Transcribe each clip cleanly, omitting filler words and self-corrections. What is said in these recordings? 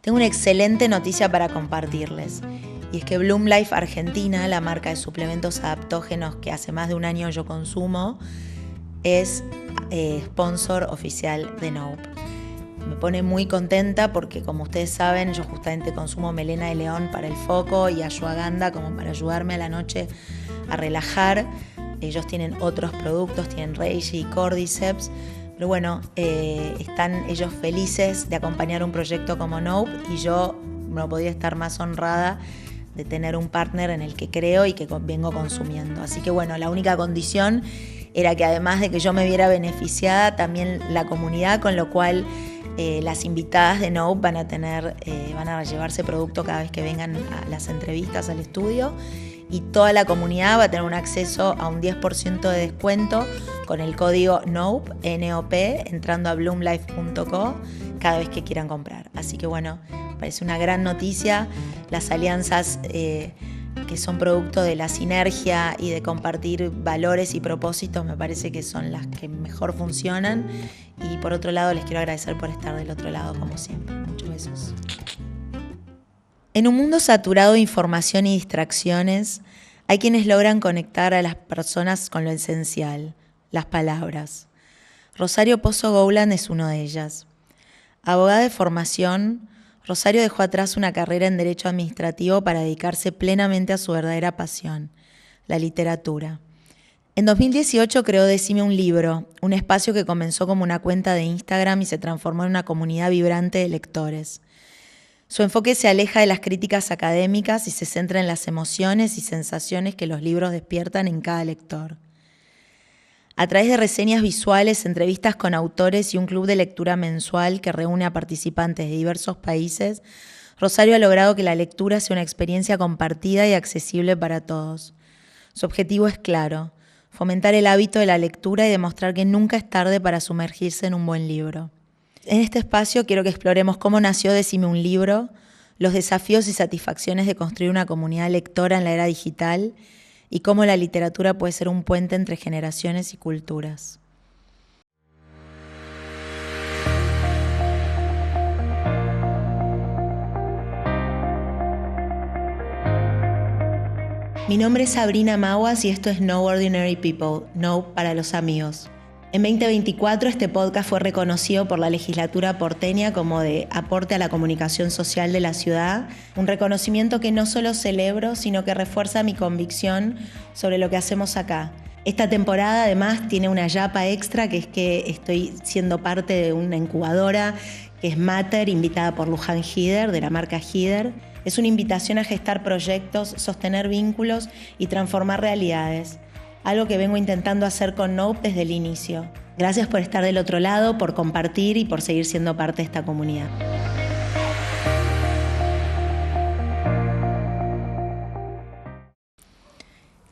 Tengo una excelente noticia para compartirles. Y es que Bloom Life Argentina, la marca de suplementos adaptógenos que hace más de un año yo consumo, es sponsor oficial de Nope. Me pone muy contenta porque, como ustedes saben, yo justamente consumo melena de león para el foco y ashwagandha como para ayudarme a la noche a relajar. Ellos tienen otros productos, tienen reishi y cordyceps. Pero bueno, están ellos felices de acompañar un proyecto como Nope y yo no podía estar más honrada de tener un partner en el que creo y que vengo consumiendo. Así que bueno, la única condición era que además de que yo me viera beneficiada, también la comunidad, con lo cual las invitadas de Nope van a llevarse producto cada vez que vengan a las entrevistas al estudio, y toda la comunidad va a tener un acceso a un 10% de descuento con el código NOPE, N-O-P, entrando a bloomlife.co cada vez que quieran comprar. Así que bueno, parece una gran noticia. Las alianzas que son producto de la sinergia y de compartir valores y propósitos me parece que son las que mejor funcionan. Y por otro lado, les quiero agradecer por estar del otro lado como siempre. Muchos besos. En un mundo saturado de información y distracciones, hay quienes logran conectar a las personas con lo esencial, las palabras. Rosario Pozo Gowland es uno de ellas. Abogada de formación, Rosario dejó atrás una carrera en Derecho Administrativo para dedicarse plenamente a su verdadera pasión, la literatura. En 2018 creó Decime un libro, un espacio que comenzó como una cuenta de Instagram y se transformó en una comunidad vibrante de lectores. Su enfoque se aleja de las críticas académicas y se centra en las emociones y sensaciones que los libros despiertan en cada lector. A través de reseñas visuales, entrevistas con autores y un club de lectura mensual que reúne a participantes de diversos países, Rosario ha logrado que la lectura sea una experiencia compartida y accesible para todos. Su objetivo es claro: fomentar el hábito de la lectura y demostrar que nunca es tarde para sumergirse en un buen libro. En este espacio quiero que exploremos cómo nació Decime un libro, los desafíos y satisfacciones de construir una comunidad lectora en la era digital y cómo la literatura puede ser un puente entre generaciones y culturas. Mi nombre es Sabrina Maguas y esto es No Ordinary People, No para los amigos. En 2024 este podcast fue reconocido por la legislatura porteña como de aporte a la comunicación social de la ciudad, un reconocimiento que no solo celebro, sino que refuerza mi convicción sobre lo que hacemos acá. Esta temporada además tiene una yapa extra, que es que estoy siendo parte de una incubadora que es Matter, invitada por Luján Hider, de la marca Hider. Es una invitación a gestar proyectos, sostener vínculos y transformar realidades. Algo que vengo intentando hacer con Nope desde el inicio. Gracias por estar del otro lado, por compartir y por seguir siendo parte de esta comunidad.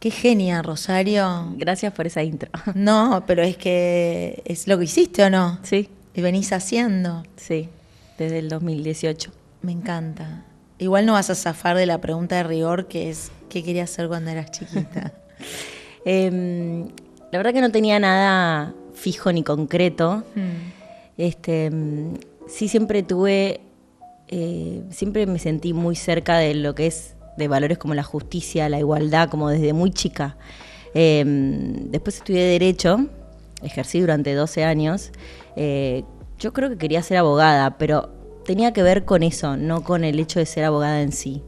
Qué genia, Rosario. Gracias por esa intro. No, pero es que es lo que hiciste, ¿o no? Sí. Y venís haciendo. Sí, desde el 2018. Me encanta. Igual no vas a zafar de la pregunta de rigor, que es ¿qué querías hacer cuando eras chiquita? La verdad que no tenía nada fijo ni concreto. Sí, siempre me sentí muy cerca de lo que es de valores como la justicia, la igualdad, como desde muy chica. Después estudié Derecho, ejercí durante 12 años. Yo creo que quería ser abogada, pero tenía que ver con eso, no con el hecho de ser abogada en sí.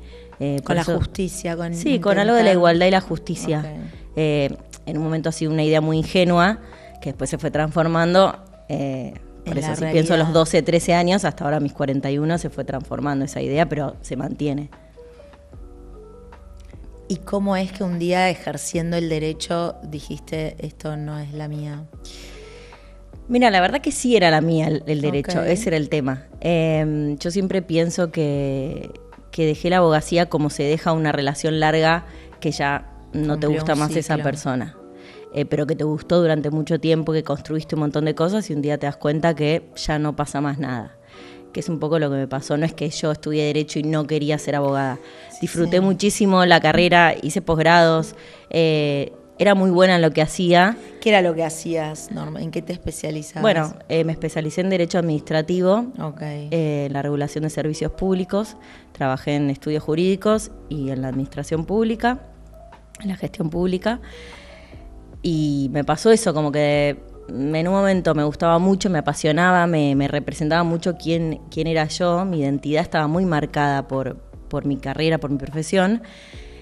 Con la justicia. Sí, con algo de la igualdad y la justicia. Okay. En un momento ha sido una idea muy ingenua, que después se fue transformando. Por eso, si pienso a los 12, 13 años, hasta ahora a mis 41, se fue transformando esa idea, pero se mantiene. ¿Y cómo es que un día, ejerciendo el derecho, dijiste, esto no es la mía? Mira, la verdad que sí era la mía el derecho, Okay. Ese era el tema. Yo siempre pienso que dejé la abogacía como se deja una relación larga que ya no te gusta más esa persona. Pero que te gustó durante mucho tiempo, que construiste un montón de cosas y un día te das cuenta que ya no pasa más nada. Que es un poco lo que me pasó. No es que yo estudié Derecho y no quería ser abogada. Disfruté muchísimo la carrera, hice posgrados, era muy buena en lo que hacía. ¿Qué era lo que hacías, Norma? ¿En qué te especializabas? Bueno, me especialicé en Derecho Administrativo, Okay. En la regulación de servicios públicos, trabajé en estudios jurídicos y en la administración pública, en la gestión pública, y me pasó eso, como que en un momento me gustaba mucho, me apasionaba, me representaba mucho quién era yo, mi identidad estaba muy marcada por mi carrera, por mi profesión,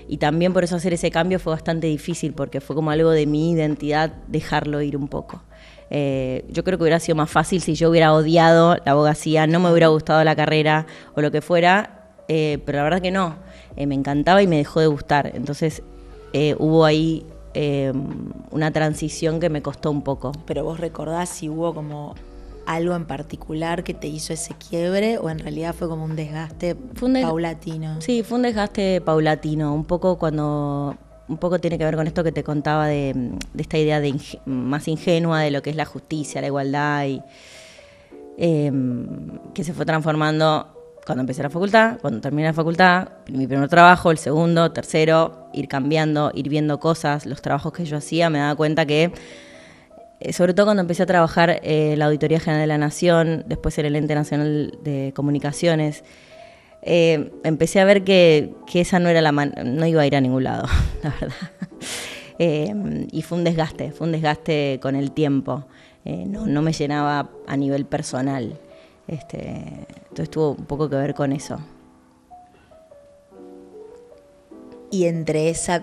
y también por eso hacer ese cambio fue bastante difícil, porque fue como algo de mi identidad dejarlo ir un poco. Yo creo que hubiera sido más fácil si yo hubiera odiado la abogacía, no me hubiera gustado la carrera o lo que fuera, pero la verdad que no, me encantaba y me dejó de gustar. Entonces hubo ahí una transición que me costó un poco. Pero vos recordás si hubo como algo en particular que te hizo ese quiebre o en realidad fue como un desgaste paulatino. Sí, fue un desgaste paulatino, un poco tiene que ver con esto que te contaba de esta idea de más ingenua de lo que es la justicia, la igualdad, y que se fue transformando cuando empecé la facultad, cuando terminé la facultad, mi primer trabajo, el segundo, tercero, ir cambiando, ir viendo cosas, los trabajos que yo hacía, me daba cuenta que, sobre todo cuando empecé a trabajar en la Auditoría General de la Nación, después en el Ente Nacional de Comunicaciones, empecé a ver que esa no era no iba a ir a ningún lado, la verdad. Y fue un desgaste con el tiempo. No me llenaba a nivel personal. Entonces tuvo un poco que ver con eso. Y entre esa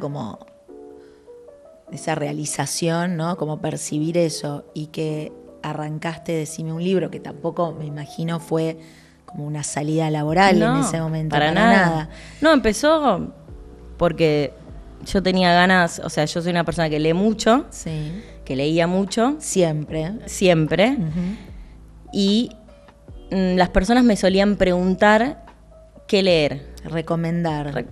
realización, ¿no? Como percibir eso y que arrancaste Decime un libro, que tampoco me imagino fue como una salida laboral en ese momento. Para nada. No, empezó porque yo tenía ganas, o sea, yo soy una persona que lee mucho, sí, que leía mucho. Siempre. Uh-huh. Y las personas me solían preguntar qué leer.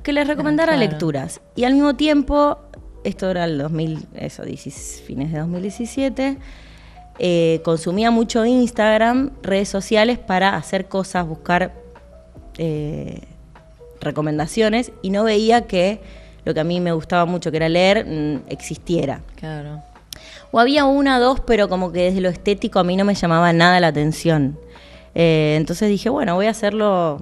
Que les recomendara lecturas. Y al mismo tiempo, esto era el fines de 2017, consumía mucho Instagram, redes sociales para hacer cosas, buscar recomendaciones, y no veía que lo que a mí me gustaba mucho, que era leer, existiera. Claro. O había una o dos, pero como que desde lo estético a mí no me llamaba nada la atención. Entonces dije, bueno, voy a hacer algo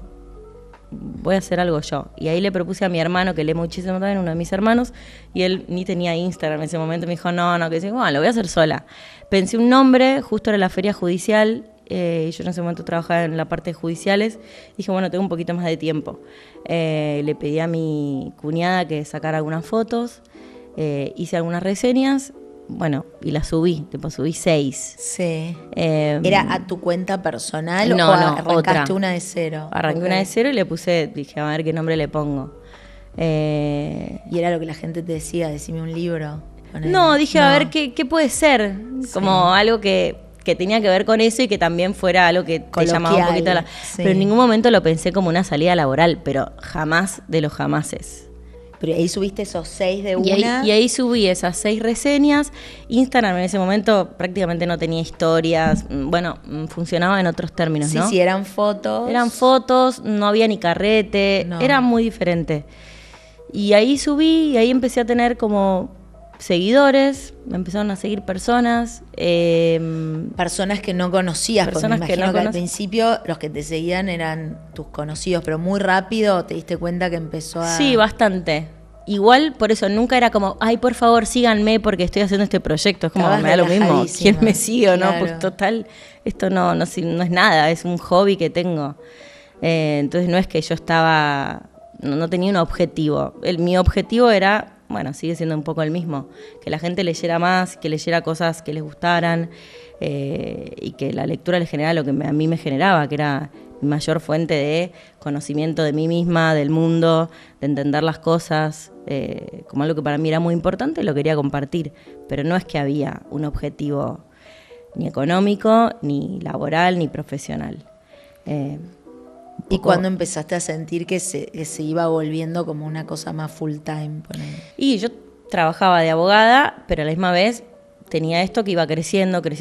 yo. Y ahí le propuse a mi hermano, que lee muchísimo también, uno de mis hermanos, y él ni tenía Instagram en ese momento. Me dijo, no, que dice, bueno, lo voy a hacer sola. Pensé un nombre, justo era la feria judicial, y yo en ese momento trabajaba en la parte de judiciales. Dije, bueno, tengo un poquito más de tiempo. Le pedí a mi cuñada que sacara algunas fotos, hice algunas reseñas. Bueno, y la subí 6. Sí. ¿Era a tu cuenta personal o arrancaste otra. Una de cero? Arranqué una de cero y le puse, dije, a ver qué nombre le pongo. ¿Y era lo que la gente te decía? Decime un libro. No, dije, a ver qué puede ser. Sí. Como algo que tenía que ver con eso y que también fuera algo que te llamaba un poquito sí. Pero en ningún momento lo pensé como una salida laboral, pero jamás de los jamases. Pero ahí subiste esos 6 de una. Y ahí subí esas 6 reseñas. Instagram en ese momento prácticamente no tenía historias. Bueno, funcionaba en otros términos, ¿no? Sí, eran fotos. Eran fotos, no había ni carrete, era muy diferente. Y ahí subí y ahí empecé a tener como seguidores, me empezaron a seguir personas. Personas que no conocías, personas porque me imagino que al principio los que te seguían eran tus conocidos, pero muy rápido te diste cuenta que empezó a... Sí, bastante. Igual, por eso, nunca era como, ay, por favor, síganme porque estoy haciendo este proyecto. Es como, me da lo mismo, quién me sigue o no, claro. Pues total, esto no es nada, es un hobby que tengo. Entonces no es que yo no tenía un objetivo. Mi objetivo era... Bueno, sigue siendo un poco el mismo, que la gente leyera más, que leyera cosas que les gustaran, y que la lectura les generara lo que a mí me generaba, que era mi mayor fuente de conocimiento de mí misma, del mundo, de entender las cosas, como algo que para mí era muy importante, lo quería compartir, pero no es que había un objetivo ni económico, ni laboral, ni profesional. ¿Y cuándo empezaste a sentir que se iba volviendo como una cosa más full time? Y yo trabajaba de abogada, pero a la misma vez tenía esto que iba creciendo. Por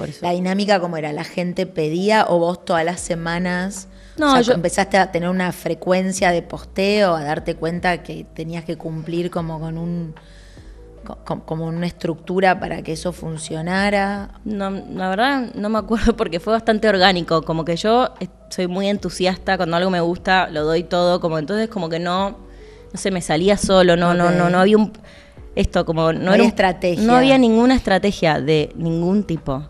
eso. ¿La dinámica cómo era? ¿La gente pedía o vos todas las semanas No, o sea, empezaste a tener una frecuencia de posteo, a darte cuenta que tenías que cumplir como con como una estructura para que eso funcionara. No, la verdad no me acuerdo porque fue bastante orgánico, como que yo soy muy entusiasta, cuando algo me gusta lo doy todo, como entonces como que no sé, me salía solo, no había no había estrategia. No había ninguna estrategia de ningún tipo.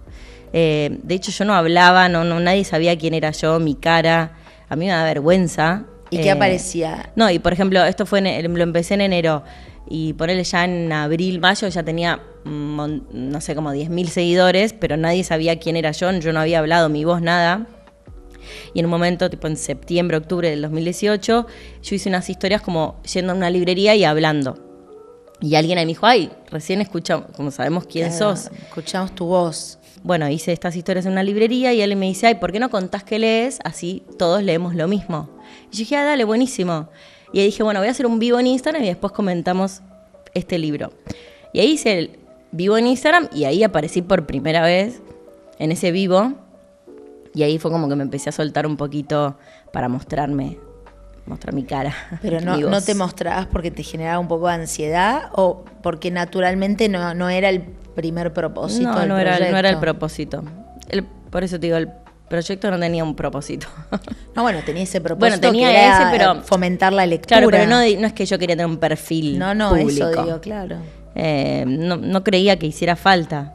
De hecho yo no hablaba, nadie sabía quién era yo, mi cara, a mí me da vergüenza. ¿Y qué aparecía? No, y por ejemplo, esto lo empecé en enero, y ponerle ya en abril, mayo, ya tenía, no sé, como 10.000 seguidores, pero nadie sabía quién era yo no había hablado, mi voz, nada. Y en un momento, tipo en septiembre, octubre del 2018, yo hice unas historias como yendo a una librería y hablando. Y alguien ahí me dijo, ay, recién escuchamos, como sabemos quién sos. Escuchamos tu voz. Bueno, hice estas historias en una librería y él me dice, ay, ¿por qué no contás que lees? Así todos leemos lo mismo. Y yo dije, dale, buenísimo. Y ahí dije, bueno, voy a hacer un vivo en Instagram y después comentamos este libro. Y ahí hice el vivo en Instagram y ahí aparecí por primera vez en ese vivo. Y ahí fue como que me empecé a soltar un poquito para mostrar mi cara. Pero no te mostrabas porque te generaba un poco de ansiedad o porque naturalmente no era el primer propósito del proyecto. No era el propósito. Por eso te digo, el proyecto no tenía un propósito. No, bueno, tenía ese propósito. Bueno, tenía que era pero fomentar la lectura. Claro, pero no es que yo quería tener un perfil público. Eso digo, claro. No creía que hiciera falta.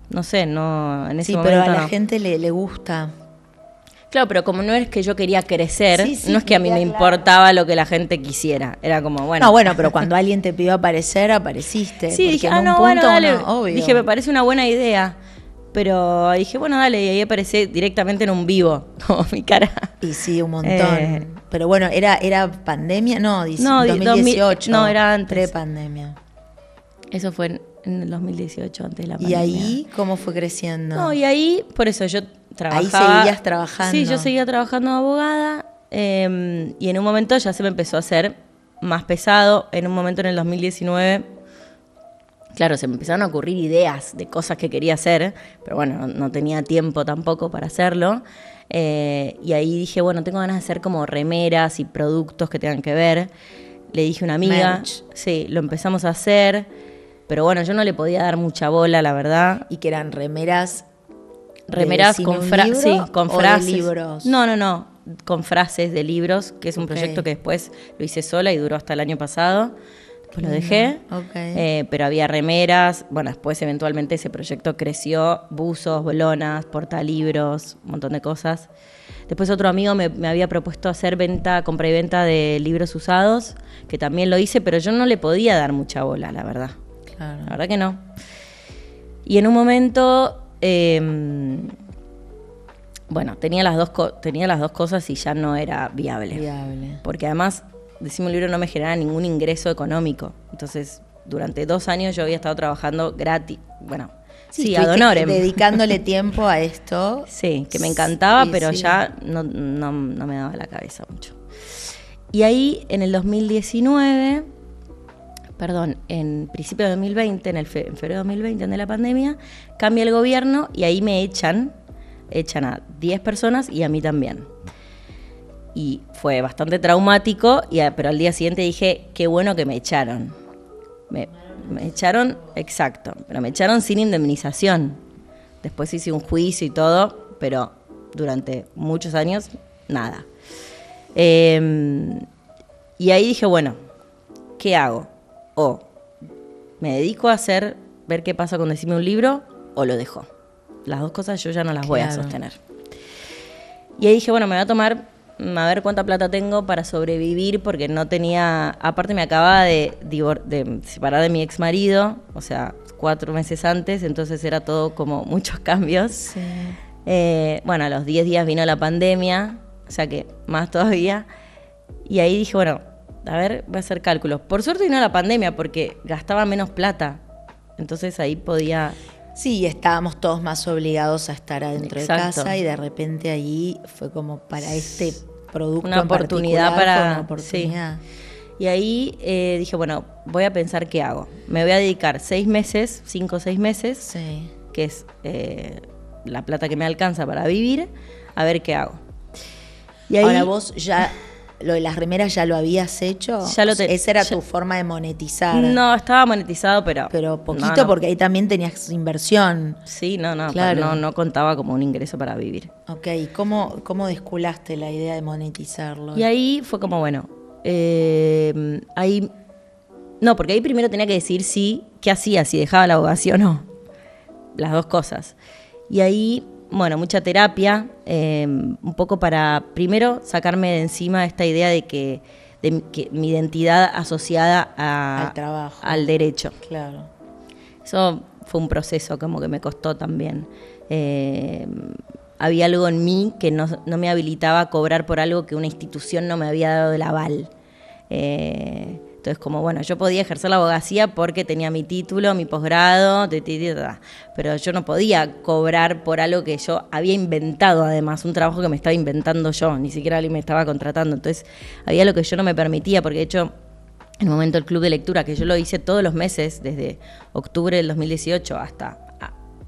No sé, en ese momento. Sí, pero a la gente le gusta. Claro, pero como no es que yo quería crecer, no es que a mí me importaba lo que la gente quisiera. Era como, bueno. No, bueno, pero cuando alguien te pidió aparecer, apareciste. Sí, dije, bueno, dale. Obvio. Dije, me parece una buena idea. Pero dije, bueno, dale, y ahí aparecé directamente en un vivo, como mi cara. Y sí, un montón. Pero bueno, ¿era pandemia? No, 2018. No, era antes. Pre-pandemia. Eso fue en el 2018, antes de la pandemia. ¿Y ahí cómo fue creciendo? No, y ahí, por eso yo trabajaba. Ahí seguías trabajando. Sí, yo seguía trabajando de abogada. Y en un momento ya se me empezó a hacer más pesado. En un momento en el 2019, claro, se me empezaron a ocurrir ideas de cosas que quería hacer, pero bueno, no tenía tiempo tampoco para hacerlo. Y ahí dije, bueno, tengo ganas de hacer como remeras y productos que tengan que ver. Le dije a una amiga, merch. Sí, lo empezamos a hacer, pero bueno, yo no le podía dar mucha bola, la verdad. ¿Y que eran remeras con frases? De libros? No, con frases de libros, que es un proyecto que después lo hice sola y duró hasta el año pasado. Después lo dejé, pero había remeras. Bueno, después eventualmente ese proyecto creció, buzos, lonas, portalibros, un montón de cosas. Después otro amigo me había propuesto hacer compra y venta de libros usados, que también lo hice, pero yo no le podía dar mucha bola, la verdad. Claro. La verdad que no. Y en un momento, bueno, tenía las dos cosas y ya no era viable. Porque además, Decime un Libro no me generaba ningún ingreso económico. Entonces, durante 2 años yo había estado trabajando gratis. Bueno, sí, ad honorem. Dedicándole tiempo a esto. Sí, que me encantaba, pero ya no me daba la cabeza mucho. Y ahí, en el 2019, en principio de 2020, en febrero de 2020, en la pandemia, cambia el gobierno y ahí me echan a 10 personas y a mí también. Y fue bastante traumático, pero al día siguiente dije, qué bueno que me echaron. Me echaron, exacto, pero me echaron sin indemnización. Después hice un juicio y todo, pero durante muchos años, nada. Y ahí dije, bueno, ¿qué hago? O me dedico a ver qué pasa con Decime un Libro, o lo dejo. Las dos cosas yo ya no las voy a sostener. Y ahí dije, bueno, me voy a tomar, a ver cuánta plata tengo para sobrevivir, porque no tenía, aparte me acababa de separar de mi ex marido, o sea, 4 meses antes, entonces era todo como muchos cambios. Sí. Bueno, a los 10 días vino la pandemia, o sea que más todavía, y ahí dije, bueno, a ver, voy a hacer cálculos. Por suerte vino la pandemia, porque gastaba menos plata, entonces ahí podía... Sí, estábamos todos más obligados a estar adentro de casa y de repente ahí fue como para este producto una oportunidad para... Una oportunidad. Sí. Y ahí dije, bueno, voy a pensar qué hago. Me voy a dedicar 5 o 6 meses, sí, que es la plata que me alcanza para vivir, a ver qué hago. Y ahí, ahora vos ya, lo de las remeras ya lo habías hecho. Esa era tu forma de monetizar. No, estaba monetizado, pero poquito, no. Porque ahí también tenías inversión. Sí, claro. no contaba como un ingreso para vivir. Ok, ¿cómo desculaste la idea de monetizarlo? Y ahí fue como, bueno, ahí... No, porque ahí primero tenía que decir qué hacía, si dejaba la abogacía o no. Las dos cosas. Y ahí, bueno, mucha terapia, un poco para, primero, sacarme de encima esta idea de que mi identidad asociada al trabajo, al derecho. Claro. Eso fue un proceso como que me costó también. Había algo en mí que no me habilitaba a cobrar por algo que una institución no me había dado el aval. Entonces, como bueno, yo podía ejercer la abogacía porque tenía mi título, mi posgrado, pero yo no podía cobrar por algo que yo había inventado, además, un trabajo que me estaba inventando yo, ni siquiera alguien me estaba contratando. Entonces, había lo que yo no me permitía, porque de hecho, en el momento del club de lectura, que yo lo hice todos los meses, desde octubre del 2018 hasta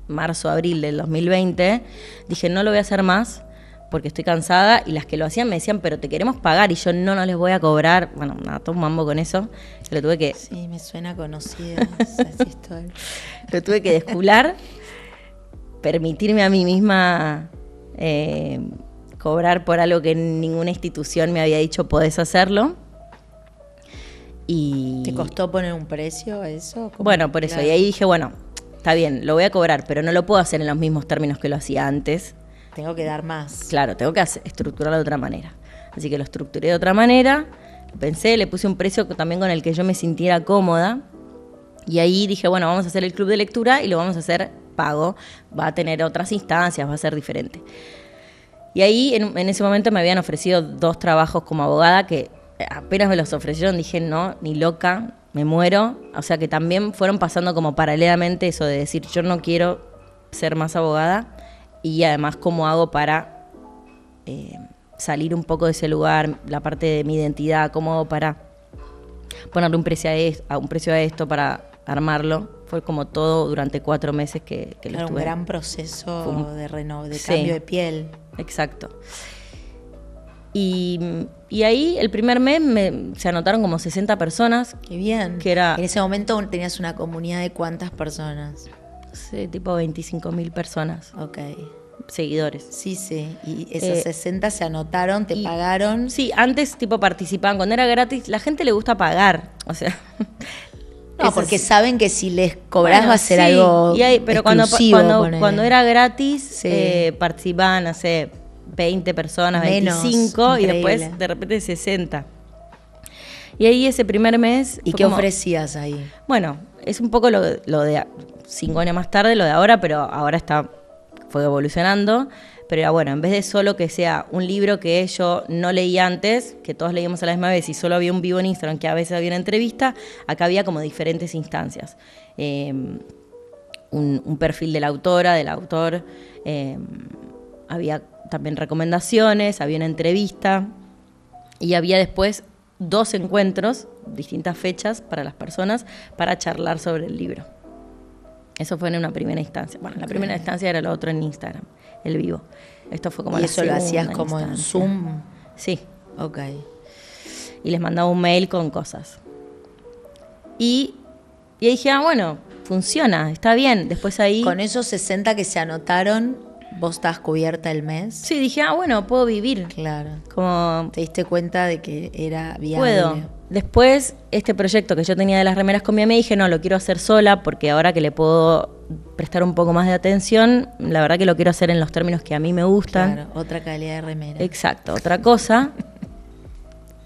marzo, abril del 2020, dije, no lo voy a hacer más, porque estoy cansada, y las que lo hacían me decían, pero te queremos pagar, y yo no les voy a cobrar. Bueno, nada, todo un mambo con eso. Lo tuve que... Sí, me suena conocida esa historia. Lo tuve que descular, permitirme a mí misma cobrar por algo que ninguna institución me había dicho, podés hacerlo. Y... ¿Te costó poner un precio a eso? Bueno, por eso. Claro. Y ahí dije, bueno, está bien, lo voy a cobrar, pero no lo puedo hacer en los mismos términos que lo hacía antes. Tengo que dar más. Claro, tengo que estructurarlo de otra manera. Así que lo estructuré de otra manera, lo pensé, le puse un precio también con el que yo me sintiera cómoda. Y ahí dije, bueno, vamos a hacer el club de lectura y lo vamos a hacer pago. Va a tener otras instancias, va a ser diferente. Y ahí, en ese momento, me habían ofrecido 2 trabajos como abogada que apenas me los ofrecieron, dije, no, ni loca, me muero. O sea que también fueron pasando como paralelamente eso de decir, yo no quiero ser más abogada. Y además, ¿cómo hago para salir un poco de ese lugar, la parte de mi identidad? ¿Cómo hago para ponerle un precio a esto, para armarlo? Fue como todo durante 4 meses que lo estuve. Un gran proceso de cambio de piel. Exacto. Y ahí, el primer mes, se anotaron como 60 personas. Qué bien. Que era, en ese momento tenías una comunidad de ¿cuántas personas? Sí, tipo 25.000 personas. Ok. Seguidores. Sí. Y esos 60 se anotaron, te pagaron. Sí, antes tipo participaban. Cuando era gratis, la gente le gusta pagar. O sea... No, porque saben que si les cobras va a ser algo pero exclusivo. Cuando era gratis, participaban, no sé, 20 personas, menos, 25, increíble. Y después de repente 60. Y ahí ese primer mes... ¿Y qué ofrecías ahí? Bueno, es un poco lo de 5 años más tarde, lo de ahora, pero ahora fue evolucionando. Pero era bueno, en vez de solo que sea un libro que yo no leí antes, que todos leíamos a la misma vez y solo había un vivo en Instagram, que a veces había una entrevista, acá había como diferentes instancias. Un perfil de la autora, del autor, había también recomendaciones, había una entrevista y había después 2 encuentros, distintas fechas para las personas, para charlar sobre el libro. Eso fue en una primera instancia. Bueno, la primera instancia era lo otro en Instagram, el vivo. Esto fue como ¿Y la eso lo hacías como instancia. En Zoom? Sí. Ok. Y les mandaba un mail con cosas. Y dije, bueno, funciona, está bien. Después ahí... Con esos 60 que se anotaron, ¿vos estás cubierta el mes? Sí, dije, bueno, puedo vivir. Claro. Como... ¿Te diste cuenta de que era viable? Puedo. Después, este proyecto que yo tenía de las remeras con mi amiga, dije, no, lo quiero hacer sola, porque ahora que le puedo prestar un poco más de atención, la verdad que lo quiero hacer en los términos que a mí me gustan. Claro, otra calidad de remera. Exacto, otra cosa.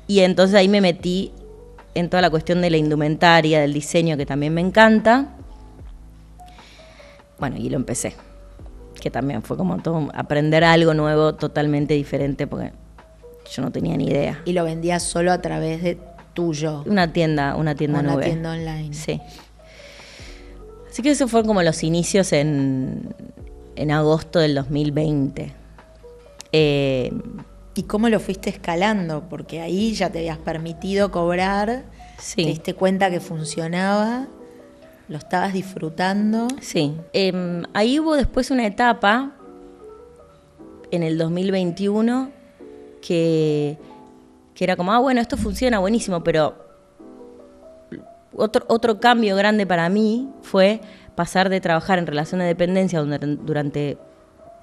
Y entonces ahí me metí en toda la cuestión de la indumentaria, del diseño, que también me encanta. Bueno, y lo empecé. Que también fue como todo, aprender algo nuevo, totalmente diferente, porque yo no tenía ni idea. ¿Y lo vendías solo a través de tuyo? Una tienda nube. Una tienda online. Sí. Así que esos fueron como los inicios en agosto del 2020. ¿Y cómo lo fuiste escalando? Porque ahí ya te habías permitido cobrar, sí. Te diste cuenta que funcionaba, lo estabas disfrutando. Sí. Ahí hubo después una etapa, en el 2021, que era como, bueno, esto funciona buenísimo, pero otro cambio grande para mí fue pasar de trabajar en relación de dependencia durante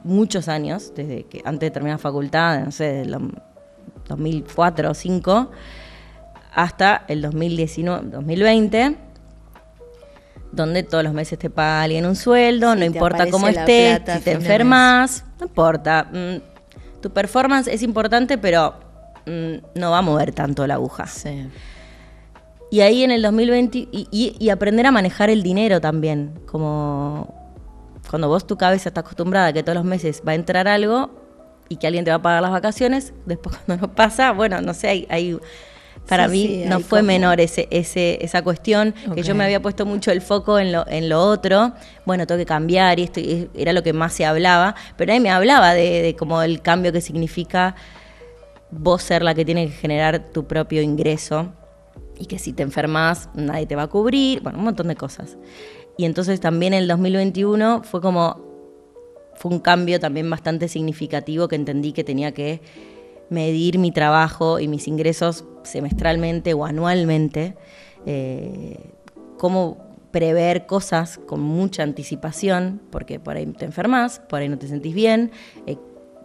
muchos años, desde que antes de terminar facultad, no sé, del 2004 o 2005, hasta el 2020, donde todos los meses te paga alguien un sueldo, no importa cómo estés, si te enfermas, no importa. Tu performance es importante, pero no va a mover tanto la aguja. Sí. Y ahí en el 2020, y aprender a manejar el dinero también, como cuando vos tu cabeza está acostumbrada a que todos los meses va a entrar algo y que alguien te va a pagar las vacaciones, después cuando no pasa, bueno, no sé, hay para mí no fue menor esa cuestión, que yo me había puesto mucho el foco en lo otro, bueno, tengo que cambiar, y esto era lo que más se hablaba, pero nadie me hablaba de como el cambio que significa vos ser la que tiene que generar tu propio ingreso, y que si te enfermas nadie te va a cubrir, bueno, un montón de cosas. Y entonces también el 2021 fue un cambio también bastante significativo, que entendí que tenía que medir mi trabajo y mis ingresos semestralmente o anualmente, cómo prever cosas con mucha anticipación, porque por ahí te enfermas, por ahí no te sentís bien,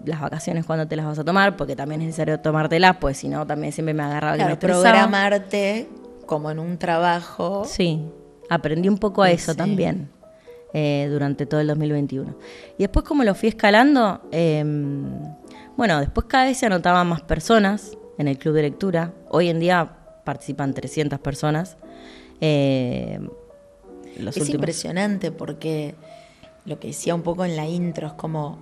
las vacaciones cuando te las vas a tomar, porque también es necesario tomártelas, pues si no también siempre me agarraba que me estresaba. Programarte como en un trabajo. Sí, aprendí un poco a eso también durante todo el 2021. Y después como lo fui escalando, bueno, después cada vez se anotaban más personas en el club de lectura. Hoy en día participan 300 personas. Es impresionante porque lo que decía un poco en la intro es como,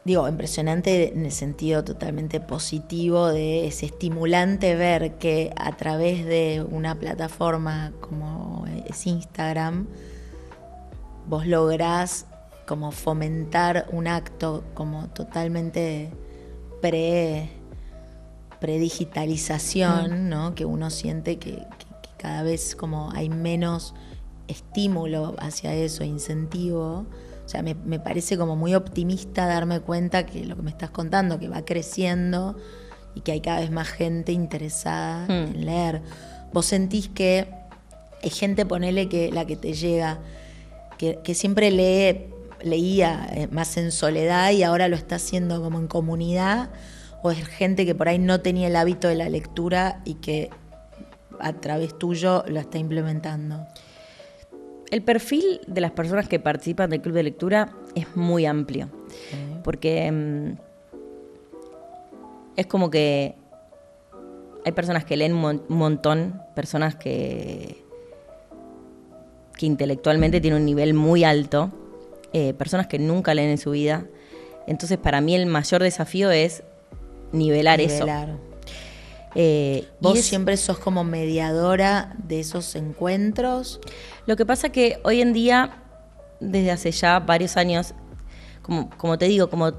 digo, impresionante en el sentido totalmente positivo, es estimulante ver que a través de una plataforma como es Instagram, vos lográs como fomentar un acto como totalmente predigitalización, ¿no? Que uno siente que cada vez como hay menos estímulo hacia eso, incentivo. O sea, me parece como muy optimista darme cuenta que lo que me estás contando, que va creciendo y que hay cada vez más gente interesada en leer. ¿Vos sentís que hay gente, ponele, que la que te llega, que siempre leía más en soledad y ahora lo está haciendo como en comunidad, o es gente que por ahí no tenía el hábito de la lectura y que a través tuyo lo está implementando? El perfil de las personas que participan del club de lectura es muy amplio, porque es como que hay personas que leen un montón, personas que intelectualmente tienen un nivel muy alto, personas que nunca leen en su vida. Entonces, para mí el mayor desafío es nivelar eso. ¿Vos siempre sos como mediadora de esos encuentros? Lo que pasa que hoy en día, desde hace ya varios años, como te digo, como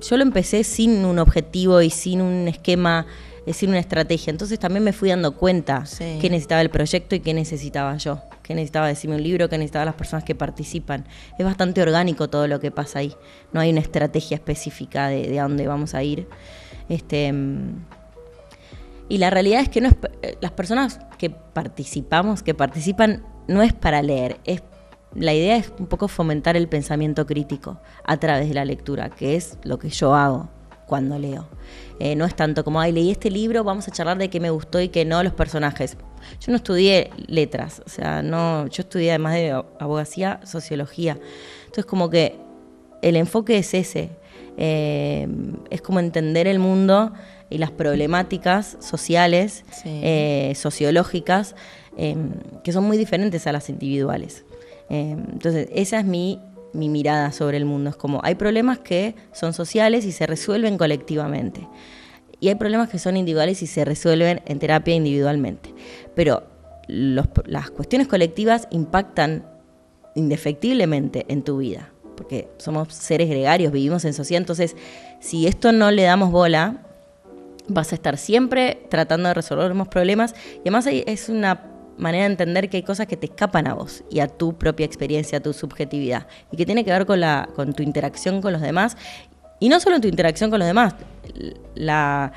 yo lo empecé sin un objetivo y sin un esquema, sin una estrategia. Entonces también me fui dando cuenta qué necesitaba el proyecto y qué necesitaba yo. Qué necesitaba decirme un libro, qué necesitaban las personas que participan. Es bastante orgánico todo lo que pasa ahí. No hay una estrategia específica de a dónde vamos a ir. Y la realidad es que no es, las personas que participan, no es para leer. La idea es un poco fomentar el pensamiento crítico a través de la lectura, que es lo que yo hago cuando leo. No es tanto como, leí este libro, vamos a charlar de qué me gustó y qué no, los personajes. Yo no estudié letras, o sea, yo estudié además de abogacía, sociología. Entonces como que el enfoque es ese. Es como entender el mundo y las problemáticas sociales, sociológicas, que son muy diferentes a las individuales. Entonces, esa es mi mirada sobre el mundo. Es como, hay problemas que son sociales y se resuelven colectivamente. Y hay problemas que son individuales y se resuelven en terapia individualmente. Pero las cuestiones colectivas impactan indefectiblemente en tu vida, porque somos seres gregarios, vivimos en sociedad. Entonces, si esto no le damos bola, vas a estar siempre tratando de resolver los problemas. Y además es una manera de entender que hay cosas que te escapan a vos y a tu propia experiencia, a tu subjetividad, y que tiene que ver con tu interacción con los demás Y no solo en tu interacción con los demás, la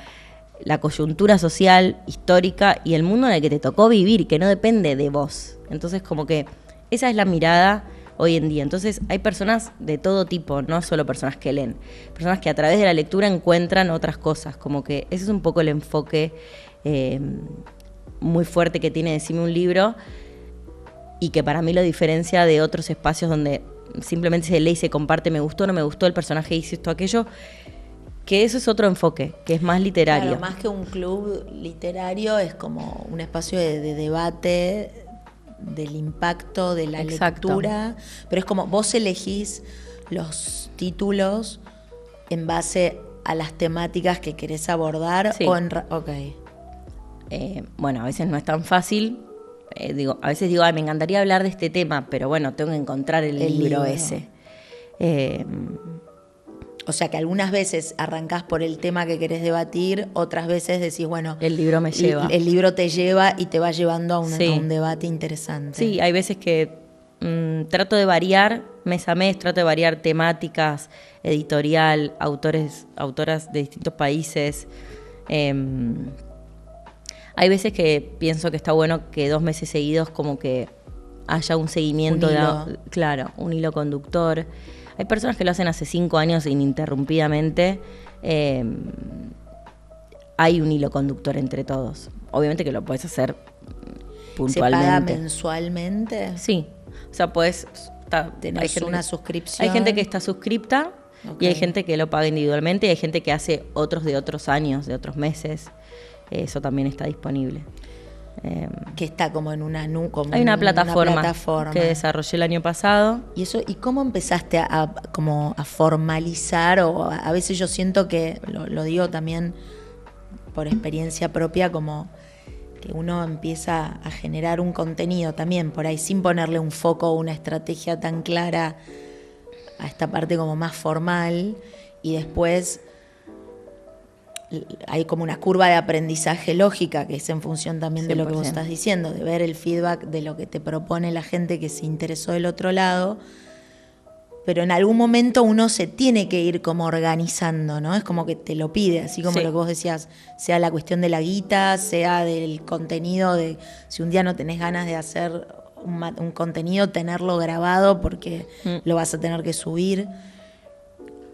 coyuntura social, histórica y el mundo en el que te tocó vivir, que no depende de vos. Entonces, como que esa es la mirada hoy en día. Entonces, hay personas de todo tipo, no solo personas que leen, personas que a través de la lectura encuentran otras cosas. Como que ese es un poco el enfoque muy fuerte que tiene Decime un libro, y que para mí lo diferencia de otros espacios donde simplemente se lee y se comparte, me gustó, no me gustó, el personaje hizo esto, aquello, que eso es otro enfoque, que es más literario. Claro, más que un club literario, es como un espacio de debate del impacto de la lectura, pero es como vos elegís los títulos en base a las temáticas que querés abordar. Sí. Bueno, a veces no es tan fácil. A veces digo, me encantaría hablar de este tema, pero bueno, tengo que encontrar el libro ese. O sea que algunas veces arrancás por el tema que querés debatir, otras veces decís, bueno, el libro me lleva. El libro te lleva y te va llevando a un debate interesante. Sí, hay veces que trato de variar mes a mes, trato de variar temáticas, editorial, autoras de distintos países. Hay veces que pienso que está bueno que 2 meses seguidos como que haya un seguimiento, un hilo conductor. Hay personas que lo hacen hace 5 años ininterrumpidamente. Hay un hilo conductor entre todos. Obviamente que lo puedes hacer puntualmente. ¿Se paga mensualmente? Sí. O sea, puedes... ¿Tenés una suscripción? Hay gente que está suscripta, y hay gente que lo paga individualmente, y hay gente que hace otros de otros años, de otros meses. Eso también está disponible. Que está como en hay una plataforma que desarrollé el año pasado. ¿Y cómo empezaste a formalizar? O a veces yo siento que, lo digo también por experiencia propia, como que uno empieza a generar un contenido también por ahí sin ponerle un foco o una estrategia tan clara a esta parte como más formal, y después hay como una curva de aprendizaje lógica que es en función también 100%. De lo que vos estás diciendo, de ver el feedback de lo que te propone la gente que se interesó del otro lado, pero en algún momento uno se tiene que ir como organizando, ¿no? Es como que te lo pide, así como lo que vos decías, sea la cuestión de la guita, sea del contenido, de si un día no tenés ganas de hacer un contenido, tenerlo grabado porque lo vas a tener que subir.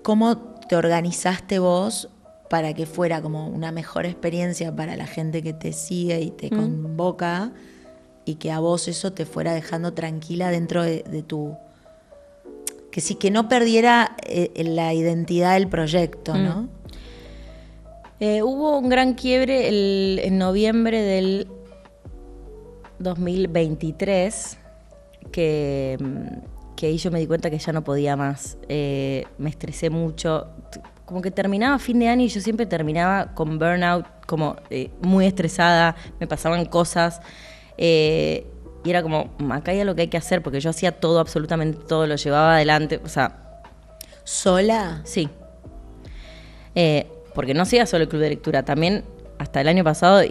¿Cómo te organizaste vos para que fuera como una mejor experiencia para la gente que te sigue y te convoca, y que a vos eso te fuera dejando tranquila dentro de tu... Que no perdiera la identidad del proyecto, ¿no? Hubo un gran quiebre en noviembre del 2023, que ahí yo me di cuenta que ya no podía más. Me estresé mucho. Como que terminaba fin de año y yo siempre terminaba con burnout, como muy estresada, me pasaban cosas, y era como, acá hay algo que hay que hacer, porque yo hacía todo, absolutamente todo, lo llevaba adelante, o sea... ¿Sola? Sí. Porque no hacía solo el club de lectura, también hasta el año pasado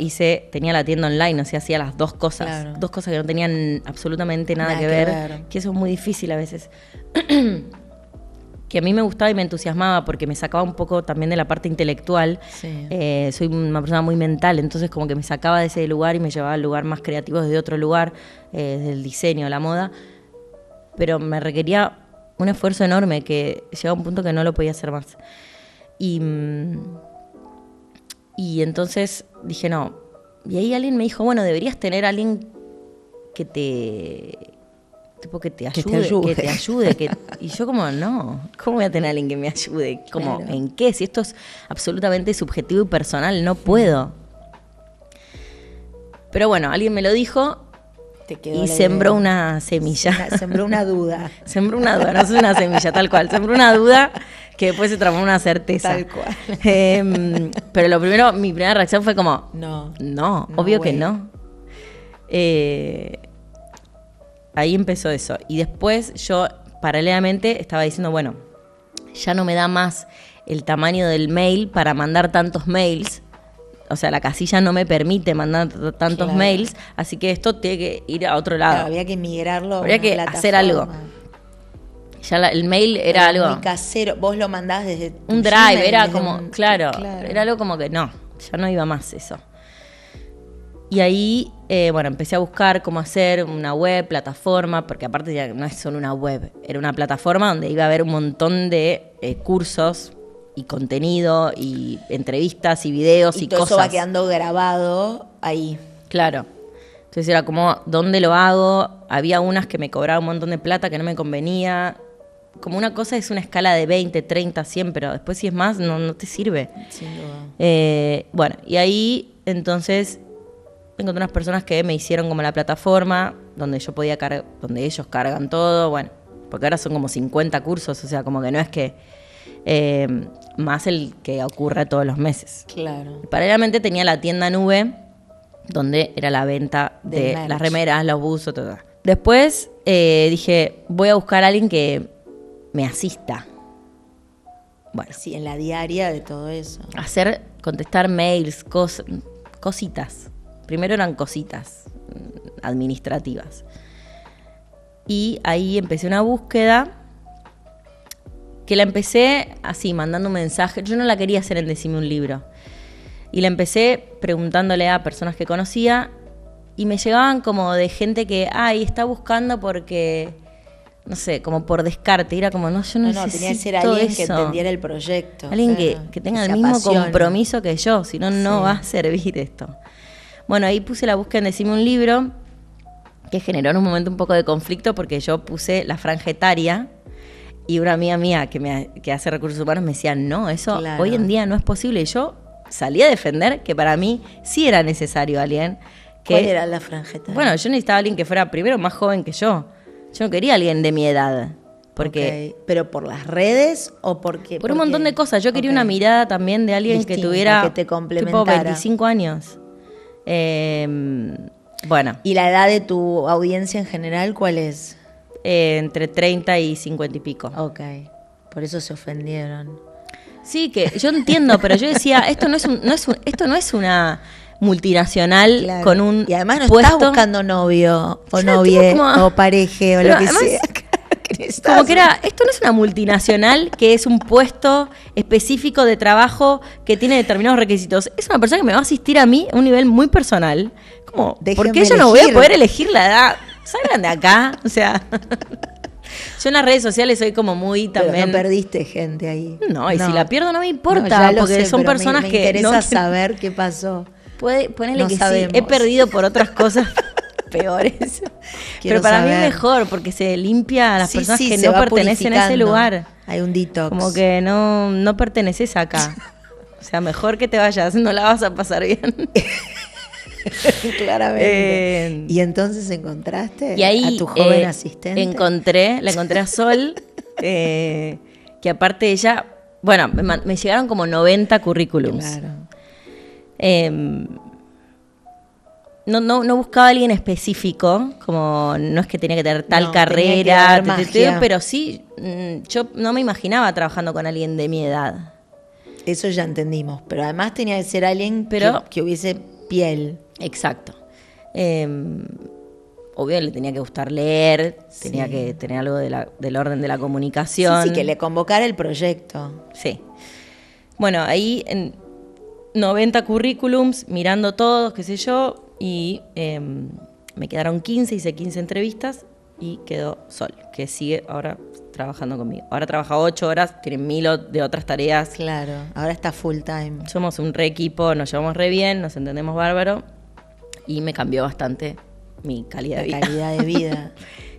tenía la tienda online, o sea, hacía las 2 cosas, claro. 2 cosas que no tenían absolutamente nada que ver, que eso es muy difícil a veces. Que a mí me gustaba y me entusiasmaba porque me sacaba un poco también de la parte intelectual. Sí. Soy una persona muy mental, entonces como que me sacaba de ese lugar y me llevaba al lugar más creativo desde otro lugar, del diseño, la moda. Pero me requería un esfuerzo enorme que llegaba a un punto que no lo podía hacer más. Y entonces dije, no. Y ahí alguien me dijo, bueno, deberías tener a alguien que te ayude. Y yo como, no, ¿cómo voy a tener a alguien que me ayude? Como, claro. ¿En qué? Si esto es absolutamente subjetivo y personal, no puedo. Pero bueno, alguien me lo dijo y sembró una semilla. Sembró una duda. Sembró una duda, no es una semilla, tal cual. Sembró una duda que después se transformó en una certeza. Tal cual. Pero mi primera reacción fue como, no, obvio que no. Ahí empezó eso. Y después yo, paralelamente, estaba diciendo, bueno, ya no me da más el tamaño del mail para mandar tantos mails. O sea, la casilla no me permite mandar tantos mails, así que esto tiene que ir a otro lado. Claro, había que migrarlo. Había que hacer algo. Ya el mail era algo... muy casero. Vos lo mandás desde un tu drive, Gmail, era desde como... Claro, era algo como que no, ya no iba más eso. Y ahí, empecé a buscar cómo hacer una web, plataforma, porque aparte ya no es solo una web, era una plataforma donde iba a haber un montón de cursos y contenido y entrevistas y videos y todo cosas. Eso va quedando grabado ahí. Claro. Entonces era como, ¿dónde lo hago? Había unas que me cobraban un montón de plata que no me convenía. Como una cosa es una escala de 20, 30, 100, pero después si es más no te sirve. Sin duda. Y ahí entonces encontré unas personas que me hicieron como la plataforma donde yo podía donde ellos cargan todo, porque ahora son como 50 cursos, o sea, como que no es que más el que ocurre todos los meses. Claro. Y paralelamente tenía la tienda nube, donde era la venta de merch. las remeras, los buzos, todo. Después dije, voy a buscar a alguien que me asista. Sí, en la diaria de todo eso. Contestar mails, cositas. Primero eran cositas administrativas. Y ahí empecé una búsqueda que la empecé así, mandando un mensaje. Yo no la quería hacer en Decime un libro. Y la empecé preguntándole a personas que conocía y me llegaban como de gente que, está buscando porque, no sé, como por descarte. Era como, yo no necesito tenía que ser alguien eso. que entendiera el proyecto. Alguien que tenga el mismo compromiso que yo, si no, no va a servir esto. Ahí puse la búsqueda en Decime un libro, que generó en un momento un poco de conflicto porque yo puse la franja etaria y una amiga mía que hace recursos humanos me decía, no, eso hoy en día no es posible. Y yo salí a defender que para mí sí era necesario alguien que... ¿Cuál era la franja etaria? Yo necesitaba alguien que fuera primero más joven que yo. Yo no quería alguien de mi edad. Porque, ¿pero por las redes o porque...? Por un montón de cosas. Yo quería una mirada también de alguien distinta, que tuviera que te complementara. tipo 25 años. ¿Y la edad de tu audiencia en general cuál es? Entre 30 y 50 y pico. Ok, por eso se ofendieron. Sí, que yo entiendo, pero yo decía, esto no es una multinacional con un y además no puesto... estás buscando novio o novie o pareje o lo que sea. Como que esto no es una multinacional que es un puesto específico de trabajo que tiene determinados requisitos. Es una persona que me va a asistir a mí a un nivel muy personal. Como, ¿por qué yo no voy a poder elegir la edad? Salgan de acá. O sea, yo en las redes sociales soy como muy también... Pero no perdiste gente ahí. No, y si la pierdo no me importa, porque son personas me que... Me interesa saber qué pasó. Ponele que sabemos. Sí, he perdido por otras cosas peores. Pero para mí es mejor, porque se limpia a las personas que no pertenecen a ese lugar. Hay un detox. Como que no perteneces acá. O sea, mejor que te vayas, no la vas a pasar bien. Claramente. ¿Y entonces encontraste a tu joven asistente? La encontré a Sol, que aparte ella... me llegaron como 90 currículums. Claro. No buscaba a alguien específico, como no es que tenía que tener tal carrera, pero sí, yo no me imaginaba trabajando con alguien de mi edad. Eso ya entendimos, pero además tenía que ser alguien que hubiese piel. Exacto. Obvio le tenía que gustar leer, tenía que tener algo del orden de la comunicación. Sí, que le convocara el proyecto. Sí. Ahí... 90 currículums, mirando todos, qué sé yo, y me quedaron 15, hice 15 entrevistas y quedó Sol, que sigue ahora trabajando conmigo. Ahora trabaja 8 horas, tiene 1000 de otras tareas. Claro, ahora está full time. Somos un re equipo, nos llevamos re bien, nos entendemos bárbaro y me cambió bastante mi calidad de vida. La calidad de vida.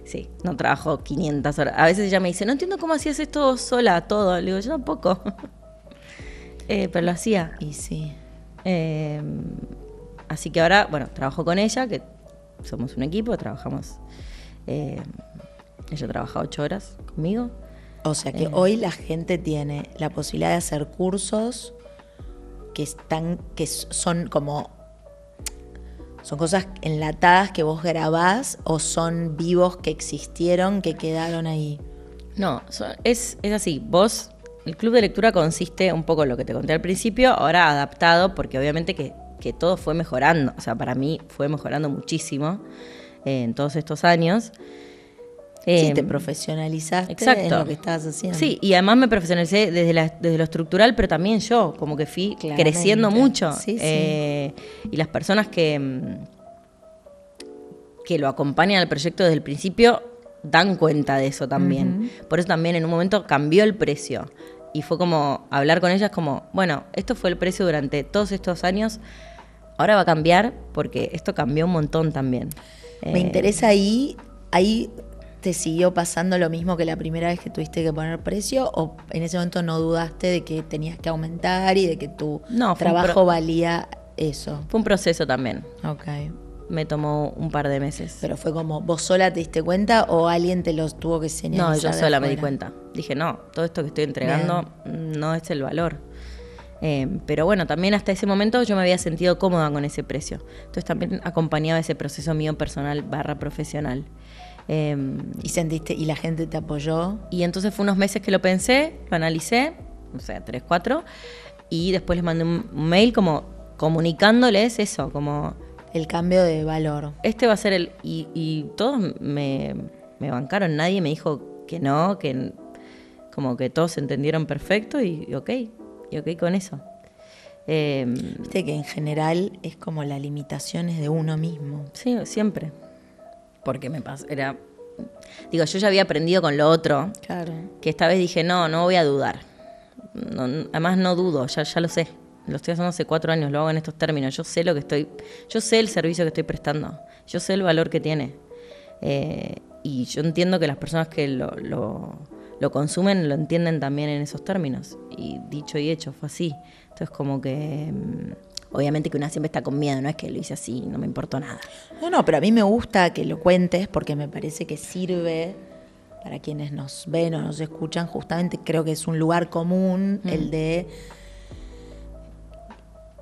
Sí, no trabajo 500 horas. A veces ella me dice, no entiendo cómo hacías esto sola, todo. Le digo, yo tampoco. Pero lo hacía. Y sí. Así que ahora, trabajo con ella, que somos un equipo, trabajamos. Ella trabaja 8 horas conmigo. O sea que hoy la gente tiene la posibilidad de hacer cursos que son como... ¿Son cosas enlatadas que vos grabás o son vivos que existieron, que quedaron ahí? No, es así. El club de lectura consiste un poco en lo que te conté al principio, ahora adaptado, porque obviamente que todo fue mejorando. O sea, para mí fue mejorando muchísimo en todos estos años. Sí, te profesionalizaste en lo que estabas haciendo. Sí, y además me profesionalicé desde lo estructural, pero también yo, como que fui creciendo mucho. Sí, y las personas que lo acompañan al proyecto desde el principio dan cuenta de eso también. Por eso también en un momento cambió el precio. Y fue como hablar con ellas como, bueno, esto fue el precio durante todos estos años, ahora va a cambiar porque esto cambió un montón también. Me interesa ahí ¿te siguió pasando lo mismo que la primera vez que tuviste que poner precio? ¿O en ese momento no dudaste de que tenías que aumentar y de que tu trabajo valía eso? Fue un proceso también. Ok. Me tomó un par de meses. ¿Pero fue como vos sola te diste cuenta o alguien te los tuvo que señalizar? No, yo sola me di cuenta. Dije, no, todo esto que estoy entregando no es el valor. Pero bueno, también hasta ese momento yo me había sentido cómoda con ese precio. Entonces también acompañaba ese proceso mío personal / profesional. ¿Y sentiste, y la gente te apoyó? Y entonces fue unos meses que lo pensé, lo analicé, o sea, 3, 4, y después les mandé un mail como comunicándoles eso, como... El cambio de valor. Este va a ser el... Y todos me bancaron, nadie me dijo que no, que como que todos se entendieron perfecto y ok con eso. Viste que en general es como las limitaciones de uno mismo. Sí, siempre. Porque me pasó, digo, yo ya había aprendido con lo otro. Claro. Que esta vez dije, no voy a dudar. No, además no dudo, ya lo sé. Lo estoy haciendo hace 4 años, lo hago en estos términos. Yo sé el servicio que estoy prestando. Yo sé el valor que tiene. Y yo entiendo que las personas que lo consumen lo entienden también en esos términos. Y dicho y hecho, fue así. Entonces como que... Obviamente que una siempre está con miedo, no es que lo hice así, no me importó nada. No, pero a mí me gusta que lo cuentes porque me parece que sirve para quienes nos ven o nos escuchan. Justamente creo que es un lugar común el de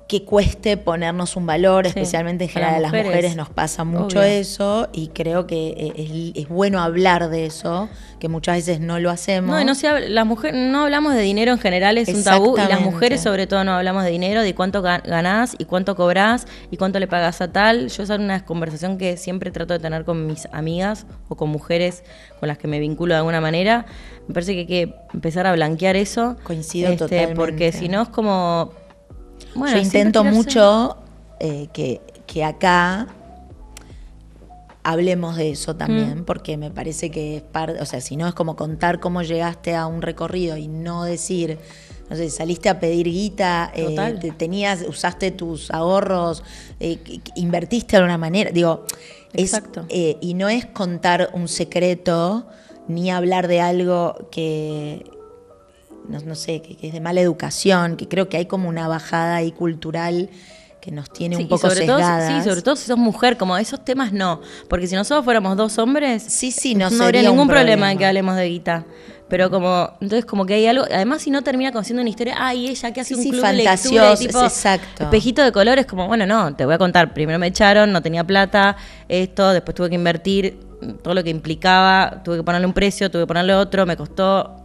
que cueste ponernos un valor, especialmente en general a las mujeres nos pasa mucho eso, y creo que es bueno hablar de eso, que muchas veces no lo hacemos. Las mujeres no hablamos de dinero en general, es un tabú, y las mujeres sobre todo no hablamos de dinero, de cuánto ganás y cuánto cobrás y cuánto le pagás a tal. Yo esa es una conversación que siempre trato de tener con mis amigas o con mujeres con las que me vinculo de alguna manera. Me parece que hay que empezar a blanquear eso. Coincido totalmente. Porque si no es como... Bueno, yo intento mucho que acá hablemos de eso también, porque me parece que es parte, o sea, si no es como contar cómo llegaste a un recorrido y no decir, no sé, saliste a pedir guita, usaste tus ahorros, invertiste de alguna manera, digo, exacto. Y no es contar un secreto ni hablar de algo que no sé, que es de mala educación, que creo que hay como una bajada ahí cultural que nos tiene un poco sesgadas. Sobre todo si sos mujer, como esos temas no. Porque si nosotros fuéramos 2 hombres, no habría ningún problema en que hablemos de guita. Pero entonces como que hay algo, además si no termina conociendo una historia, ella que hace un club de lectura y tipo exacto. Espejito de colores, como bueno, no, te voy a contar, primero me echaron, no tenía plata, después tuve que invertir, todo lo que implicaba, tuve que ponerle un precio, tuve que ponerle otro, me costó...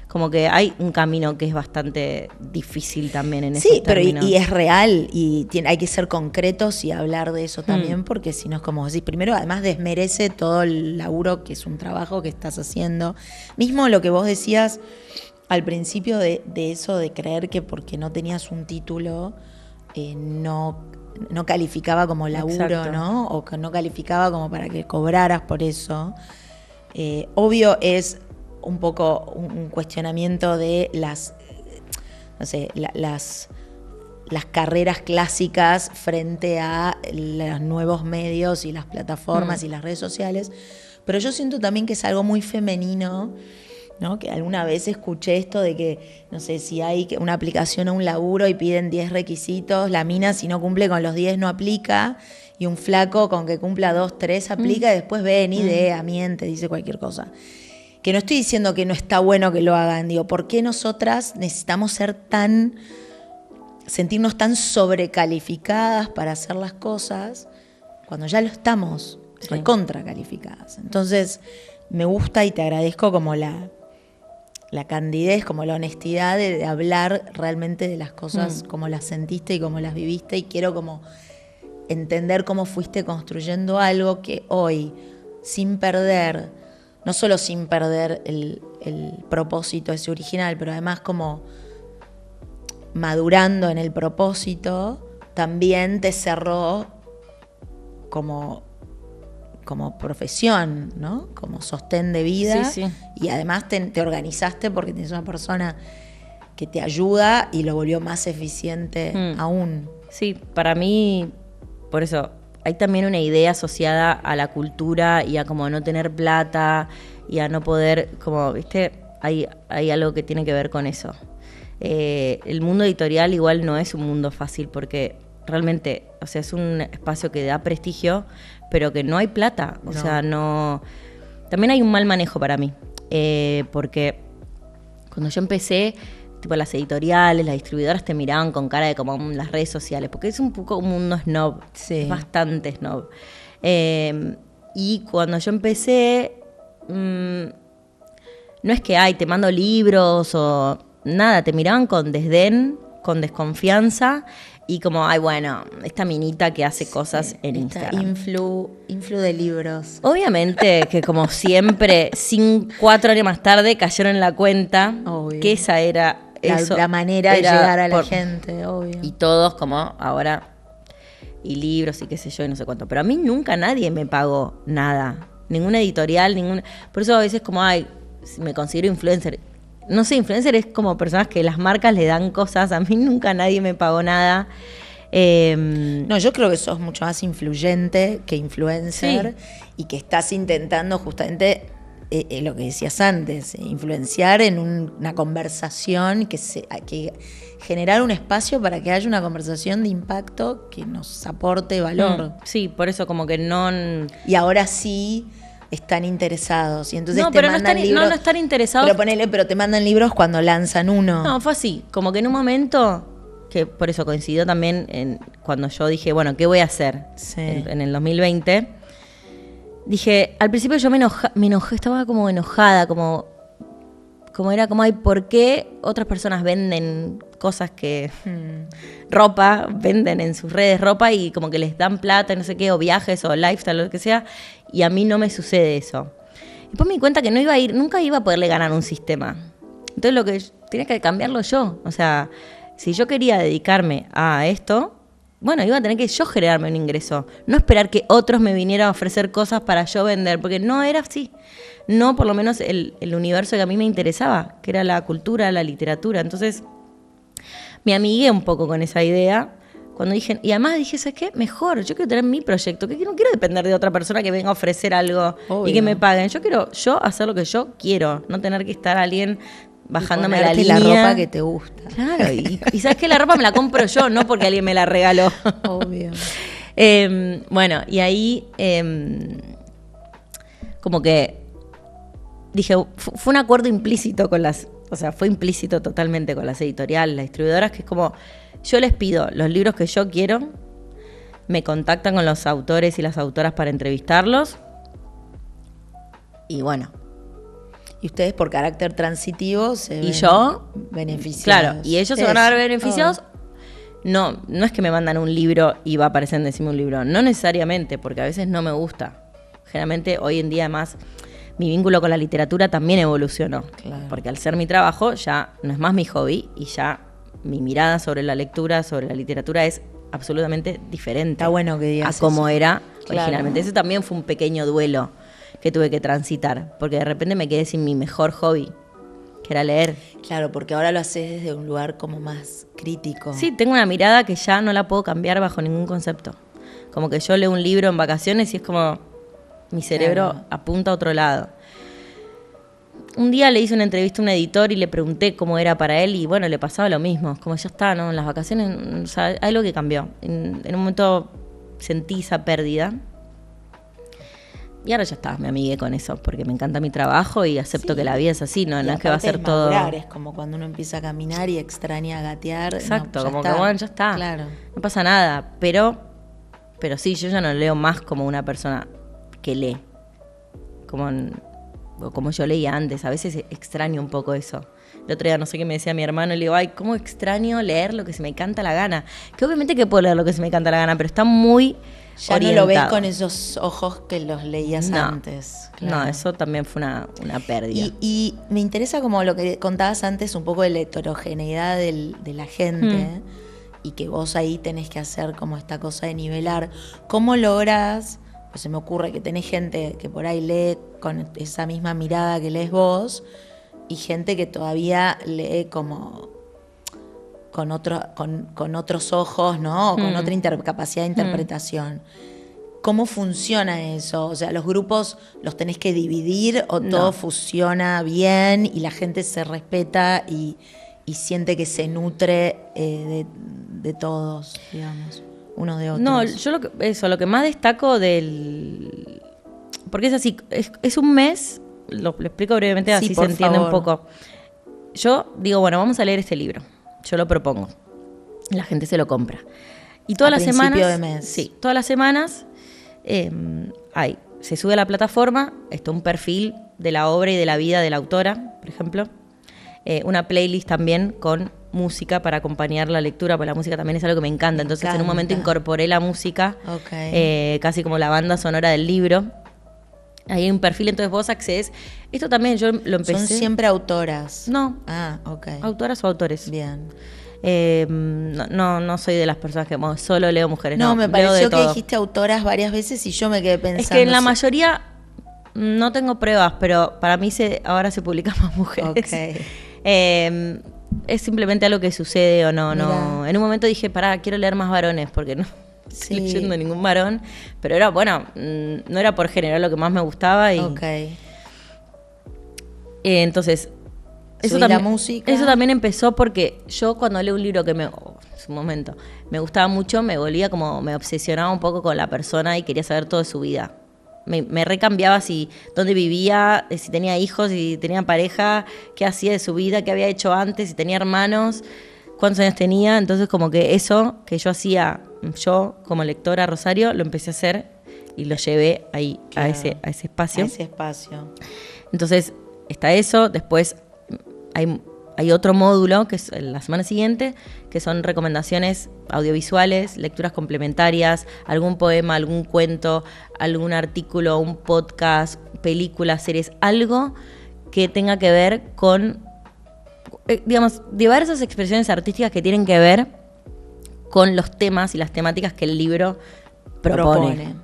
Como que hay un camino que es bastante difícil también en esos términos. Sí, pero y es real y hay que ser concretos y hablar de eso también, porque si no es como decir, primero además desmerece todo el laburo que es un trabajo que estás haciendo. Mismo lo que vos decías al principio de eso de creer que porque no tenías un título no calificaba como laburo, exacto, ¿no? O que no calificaba como para que cobraras por eso. Obvio es un poco un cuestionamiento de las carreras clásicas frente a los nuevos medios y las plataformas y las redes sociales, pero yo siento también que es algo muy femenino, ¿no? Que alguna vez escuché esto de que, no sé, si hay una aplicación o un laburo y piden 10 requisitos, la mina si no cumple con los 10 no aplica, y un flaco con que cumpla 2, 3 aplica, y después ven idea, miente, dice cualquier cosa. Que no estoy diciendo que no está bueno que lo hagan, digo, ¿por qué nosotras necesitamos sentirnos tan sobrecalificadas para hacer las cosas cuando ya lo estamos recontracalificadas? Entonces, me gusta y te agradezco como la candidez, como la honestidad de hablar realmente de las cosas como las sentiste y como las viviste, y quiero como entender cómo fuiste construyendo algo que hoy, sin perder no solo sin perder el propósito ese original, pero además como madurando en el propósito, también te cerró como profesión, ¿no? Como sostén de vida. Sí. Y además te organizaste porque tienes una persona que te ayuda y lo volvió más eficiente aún. Sí, para mí, por eso, hay también una idea asociada a la cultura y a como no tener plata y a no poder, como, ¿viste? Hay algo que tiene que ver con eso. El mundo editorial igual no es un mundo fácil porque realmente, o sea, es un espacio que da prestigio, pero que no hay plata. O sea, no... También hay un mal manejo para mí, porque cuando yo empecé, tipo las editoriales, las distribuidoras te miraban con cara de como las redes sociales, porque es un poco un mundo snob, es bastante snob. Y cuando yo empecé, no es que, te mando libros o nada, te miraban con desdén, con desconfianza y como, bueno, esta minita que hace cosas en Instagram. Influ de libros. Obviamente que como siempre, 4 años más tarde cayeron en la cuenta que esa era la manera de llegar a la gente, obvio. Y todos como ahora, y libros y qué sé yo, y no sé cuánto. Pero a mí nunca nadie me pagó nada. Ninguna editorial, Por eso a veces como, me considero influencer. No sé, influencer es como personas que las marcas le dan cosas. A mí nunca nadie me pagó nada. No, yo creo que sos mucho más influyente que influencer y que estás intentando justamente lo que decías antes, influenciar en una conversación, que generar un espacio para que haya una conversación de impacto que nos aporte valor. Sí, por eso como que no... Y ahora sí están interesados y entonces te mandan libros. No están interesados. Pero te mandan libros cuando lanzan uno. No, fue así, como que en un momento... que por eso coincidió también cuando yo dije, bueno, ¿qué voy a hacer? En el 2020. Dije, al principio yo me enojé, estaba como enojada, como era como, ¿por qué otras personas venden cosas ropa, venden en sus redes ropa y como que les dan plata, no sé qué, o viajes, o lifestyle, o lo que sea, y a mí no me sucede eso. Después me di cuenta que nunca iba a poderle ganar un sistema. Entonces lo que tenía que cambiarlo yo, o sea... Si yo quería dedicarme a esto, bueno, iba a tener que yo generarme un ingreso. No esperar que otros me vinieran a ofrecer cosas para yo vender, porque no era así. No, por lo menos el universo que a mí me interesaba, que era la cultura, la literatura. Entonces, me amigué un poco con esa idea. Cuando dije, y además dije, ¿sabes qué? Mejor, yo quiero tener mi proyecto, que no quiero depender de otra persona que venga a ofrecer algo y que me paguen. Yo quiero hacer lo que yo quiero, no tener que estar alguien... bajándome la línea. La ropa que te gusta. Claro, y sabes que la ropa me la compro yo, no porque alguien me la regaló. Obvio. Bueno, y ahí como que dije, fue un acuerdo implícito fue implícito totalmente con las editoriales, las distribuidoras, que es como, yo les pido los libros que yo quiero, me contactan con los autores y las autoras para entrevistarlos, y bueno. Y ustedes por carácter transitivo se ven beneficiados. Claro, y ellos se van a ver beneficiados. No es que me mandan un libro y va a aparecer en Decime un libro. No necesariamente, porque a veces no me gusta. Generalmente hoy en día además mi vínculo con la literatura también evolucionó. Claro. Porque al ser mi trabajo ya no es más mi hobby y ya mi mirada sobre la lectura, sobre la literatura es absolutamente diferente. Está bueno que digas a como eso. Era originalmente. Ese también fue un pequeño duelo que tuve que transitar, porque de repente me quedé sin mi mejor hobby, que era leer. Claro, porque ahora lo haces desde un lugar como más crítico. Sí, tengo una mirada que ya no la puedo cambiar bajo ningún concepto. Como que yo leo un libro en vacaciones y es como mi cerebro apunta a otro lado. Un día le hice una entrevista a un editor y le pregunté cómo era para él y bueno, le pasaba lo mismo. Como ya está, ¿no? En las vacaciones, o sea, hay algo que cambió. En un momento sentí esa pérdida. Y ahora ya está, me amigué con eso, porque me encanta mi trabajo y acepto que la vida es así, no es que va a ser todo... Es como cuando uno empieza a caminar y extraña gatear. Exacto, no, como que bueno, ya está. Claro. No pasa nada, pero sí, yo ya no leo más como una persona que lee, como yo leía antes. A veces extraño un poco eso. El otro día no sé qué me decía mi hermano, y le digo, ay, cómo extraño leer lo que se me canta la gana. Que obviamente que puedo leer lo que se me canta la gana, pero está muy ya orientado. no lo ves con esos ojos que los leías antes. Claro. No, eso también fue una pérdida. Y me interesa como lo que contabas antes, un poco de la heterogeneidad de la gente, y que vos ahí tenés que hacer como esta cosa de nivelar. ¿Cómo lográs? Pues se me ocurre que tenés gente que por ahí lee con esa misma mirada que lees vos, y gente que todavía lee como con otros ojos, ¿no? O con otra capacidad de interpretación. ¿Cómo funciona eso? O sea, ¿los grupos los tenés que dividir o todo funciona bien y la gente se respeta y siente que se nutre de todos, digamos, unos de otros? No, yo lo que más destaco porque es así, es un mes, lo explico brevemente, así se entiende un poco. Yo digo, bueno, vamos a leer este libro. Yo lo propongo. La gente se lo compra. Y todas las semanas... principio de mes. Sí, todas las semanas se sube a la plataforma, está un perfil de la obra y de la vida de la autora, por ejemplo. Una playlist también con música para acompañar la lectura, porque la música también es algo que me encanta. Entonces en un momento incorporé la música, casi como la banda sonora del libro. Ahí hay un perfil, entonces vos accedes. Esto también yo lo empecé... ¿Son siempre autoras? No. Ah, ok. Autoras o autores. Bien. No soy de las personas que solo leo mujeres. No, me pareció que dijiste autoras varias veces y yo me quedé pensando... Es que en la mayoría no tengo pruebas, pero para mí ahora se publican más mujeres. Okay. Es simplemente algo que sucede o no. Mirá. En un momento dije, quiero leer más varones, porque no estoy leyendo ningún varón. Pero era, no era por género, era lo que más me gustaba. Entonces... Eso también empezó porque yo cuando leo un libro que en su momento me gustaba mucho, me obsesionaba un poco con la persona y quería saber todo de su vida. Me recambiaba dónde vivía, si tenía hijos, si tenía pareja, qué hacía de su vida, qué había hecho antes, si tenía hermanos, cuántos años tenía. Entonces como que eso que yo hacía, yo como lectora Rosario, lo empecé a hacer y lo llevé ahí, claro, a ese espacio. A ese espacio. Entonces está eso, después... Hay otro módulo, que es la semana siguiente, que son recomendaciones audiovisuales, lecturas complementarias, algún poema, algún cuento, algún artículo, un podcast, películas, series, algo que tenga que ver con, diversas expresiones artísticas que tienen que ver con los temas y las temáticas que el libro propone.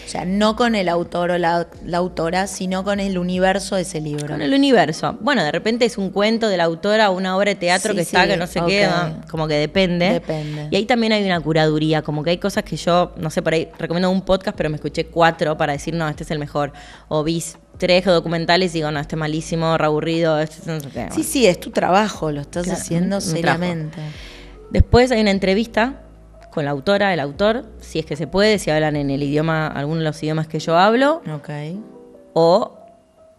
O sea, no con el autor o la autora, sino con el universo de ese libro. Con el universo. Bueno, de repente es un cuento de la autora o una obra de teatro que no sé qué, como que depende. Y ahí también hay una curaduría, como que hay cosas que yo, no sé, por ahí recomiendo un podcast, pero me escuché 4 para decir, no, este es el mejor. O vi 3 documentales y digo, no, este es malísimo, reaburrido, este no sé qué. Bueno. Sí, es tu trabajo, lo estás haciendo seriamente. Después hay una entrevista con la autora, el autor, si es que se puede, si hablan en el idioma, alguno de los idiomas que yo hablo, o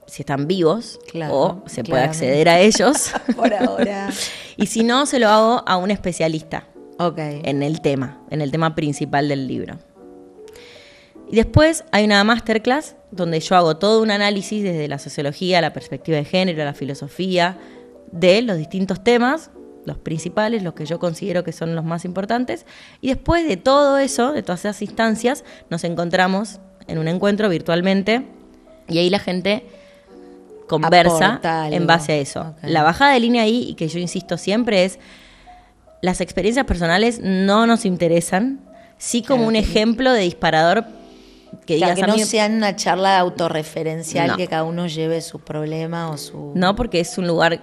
si están vivos, o se puede acceder a ellos. Por ahora. Y si no, se lo hago a un especialista en el tema principal del libro. Y después hay una masterclass donde yo hago todo un análisis desde la sociología, la perspectiva de género, la filosofía, de los distintos temas, los principales, los que yo considero que son los más importantes, y después de todo eso, de todas esas instancias, nos encontramos en un encuentro virtualmente, y ahí la gente conversa en base a eso. La bajada de línea ahí, y que yo insisto siempre, es las experiencias personales no nos interesan, sí como un ejemplo de disparador que digas que no sea una charla autorreferencial, que cada uno lleve su problema o su... No, porque es un lugar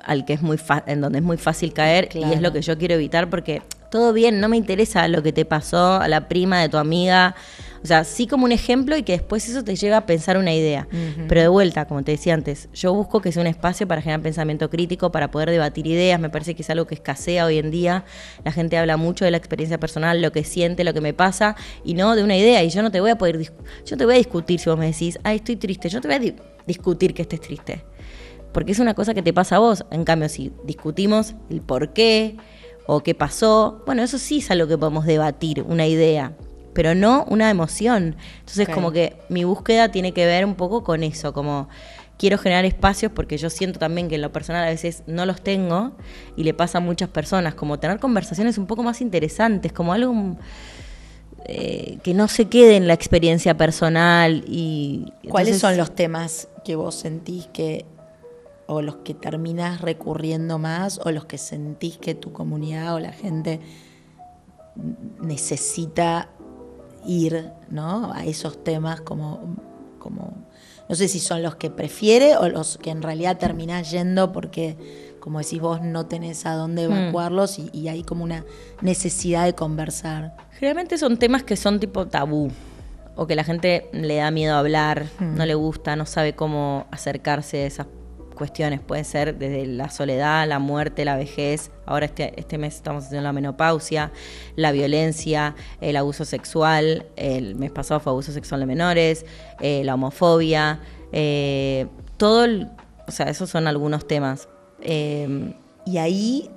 al que es en donde es muy fácil caer, y es lo que yo quiero evitar, porque todo bien, no me interesa lo que te pasó a la prima de tu amiga, o sea, sí como un ejemplo y que después eso te lleva a pensar una idea. Pero de vuelta, como te decía antes, yo busco que sea un espacio para generar pensamiento crítico, para poder debatir ideas. Me parece que es algo que escasea hoy en día. La gente habla mucho de la experiencia personal, lo que siente, lo que me pasa, y no de una idea. Y yo no te voy a poder yo te voy a discutir si vos me decís, ay, estoy triste. Yo te voy a discutir que estés triste, porque es una cosa que te pasa a vos. En cambio, si discutimos el por qué o qué pasó, bueno, eso sí es algo que podemos debatir, una idea, pero no una emoción. Entonces, como que mi búsqueda tiene que ver un poco con eso, como quiero generar espacios porque yo siento también que en lo personal a veces no los tengo y le pasa a muchas personas, como tener conversaciones un poco más interesantes, como algo que no se quede en la experiencia personal. Y ¿cuáles son los temas que vos sentís que, o los que terminás recurriendo más, o los que sentís que tu comunidad o la gente necesita ir, ¿no?, a esos temas como no sé si son los que prefiere o los que en realidad terminás yendo porque, como decís vos, no tenés a dónde evacuarlos y hay como una necesidad de conversar? Generalmente son temas que son tipo tabú, o que la gente le da miedo a hablar, no le gusta, no sabe cómo acercarse a esas cuestiones. Puede ser desde la soledad, la muerte, la vejez. Ahora este mes estamos haciendo la menopausia, la violencia, el abuso sexual. El mes pasado fue abuso sexual de menores, la homofobia, o sea, esos son algunos temas. Y ahí,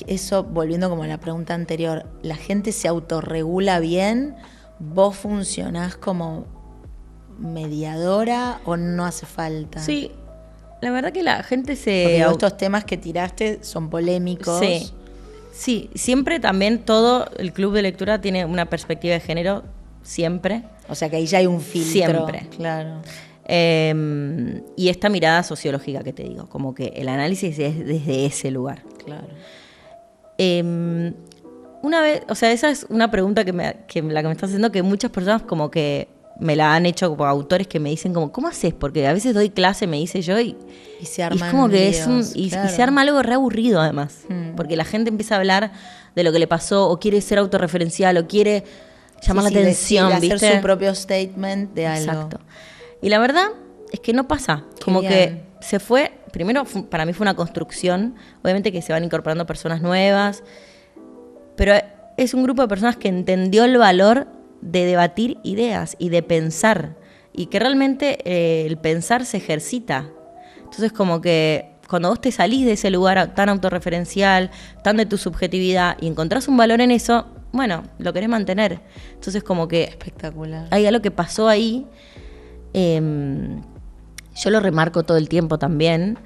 eso, volviendo como a la pregunta anterior, ¿la gente se autorregula bien? ¿Vos funcionás como mediadora o no hace falta? Sí, la verdad que la gente Porque estos temas que tiraste son polémicos. Sí, siempre también todo el club de lectura tiene una perspectiva de género, siempre. O sea que ahí ya hay un filtro. Siempre. Claro. Y esta mirada sociológica que te digo, como que el análisis es desde ese lugar. Claro. Una vez, o sea, esa es una pregunta que la que me estás haciendo, que muchas personas como que me la han hecho como autores que me dicen como, ¿cómo haces? Porque a veces doy clase, me dice yo, y se arman es como que líos, y se arma algo re aburrido además, porque la gente empieza a hablar de lo que le pasó, o quiere ser autorreferencial, o quiere llamar la atención, hacer ¿viste? su propio statement de algo. Exacto. Y la verdad es que no pasa, como que se fue, primero para mí fue una construcción, obviamente que se van incorporando personas nuevas, pero es un grupo de personas que entendió el valor de debatir ideas y de pensar, y que realmente el pensar se ejercita. Entonces como que cuando vos te salís de ese lugar tan autorreferencial, tan de tu subjetividad, y encontrás un valor en eso, bueno, lo querés mantener. Entonces como que espectacular. Hay algo que pasó ahí, yo lo remarco todo el tiempo también.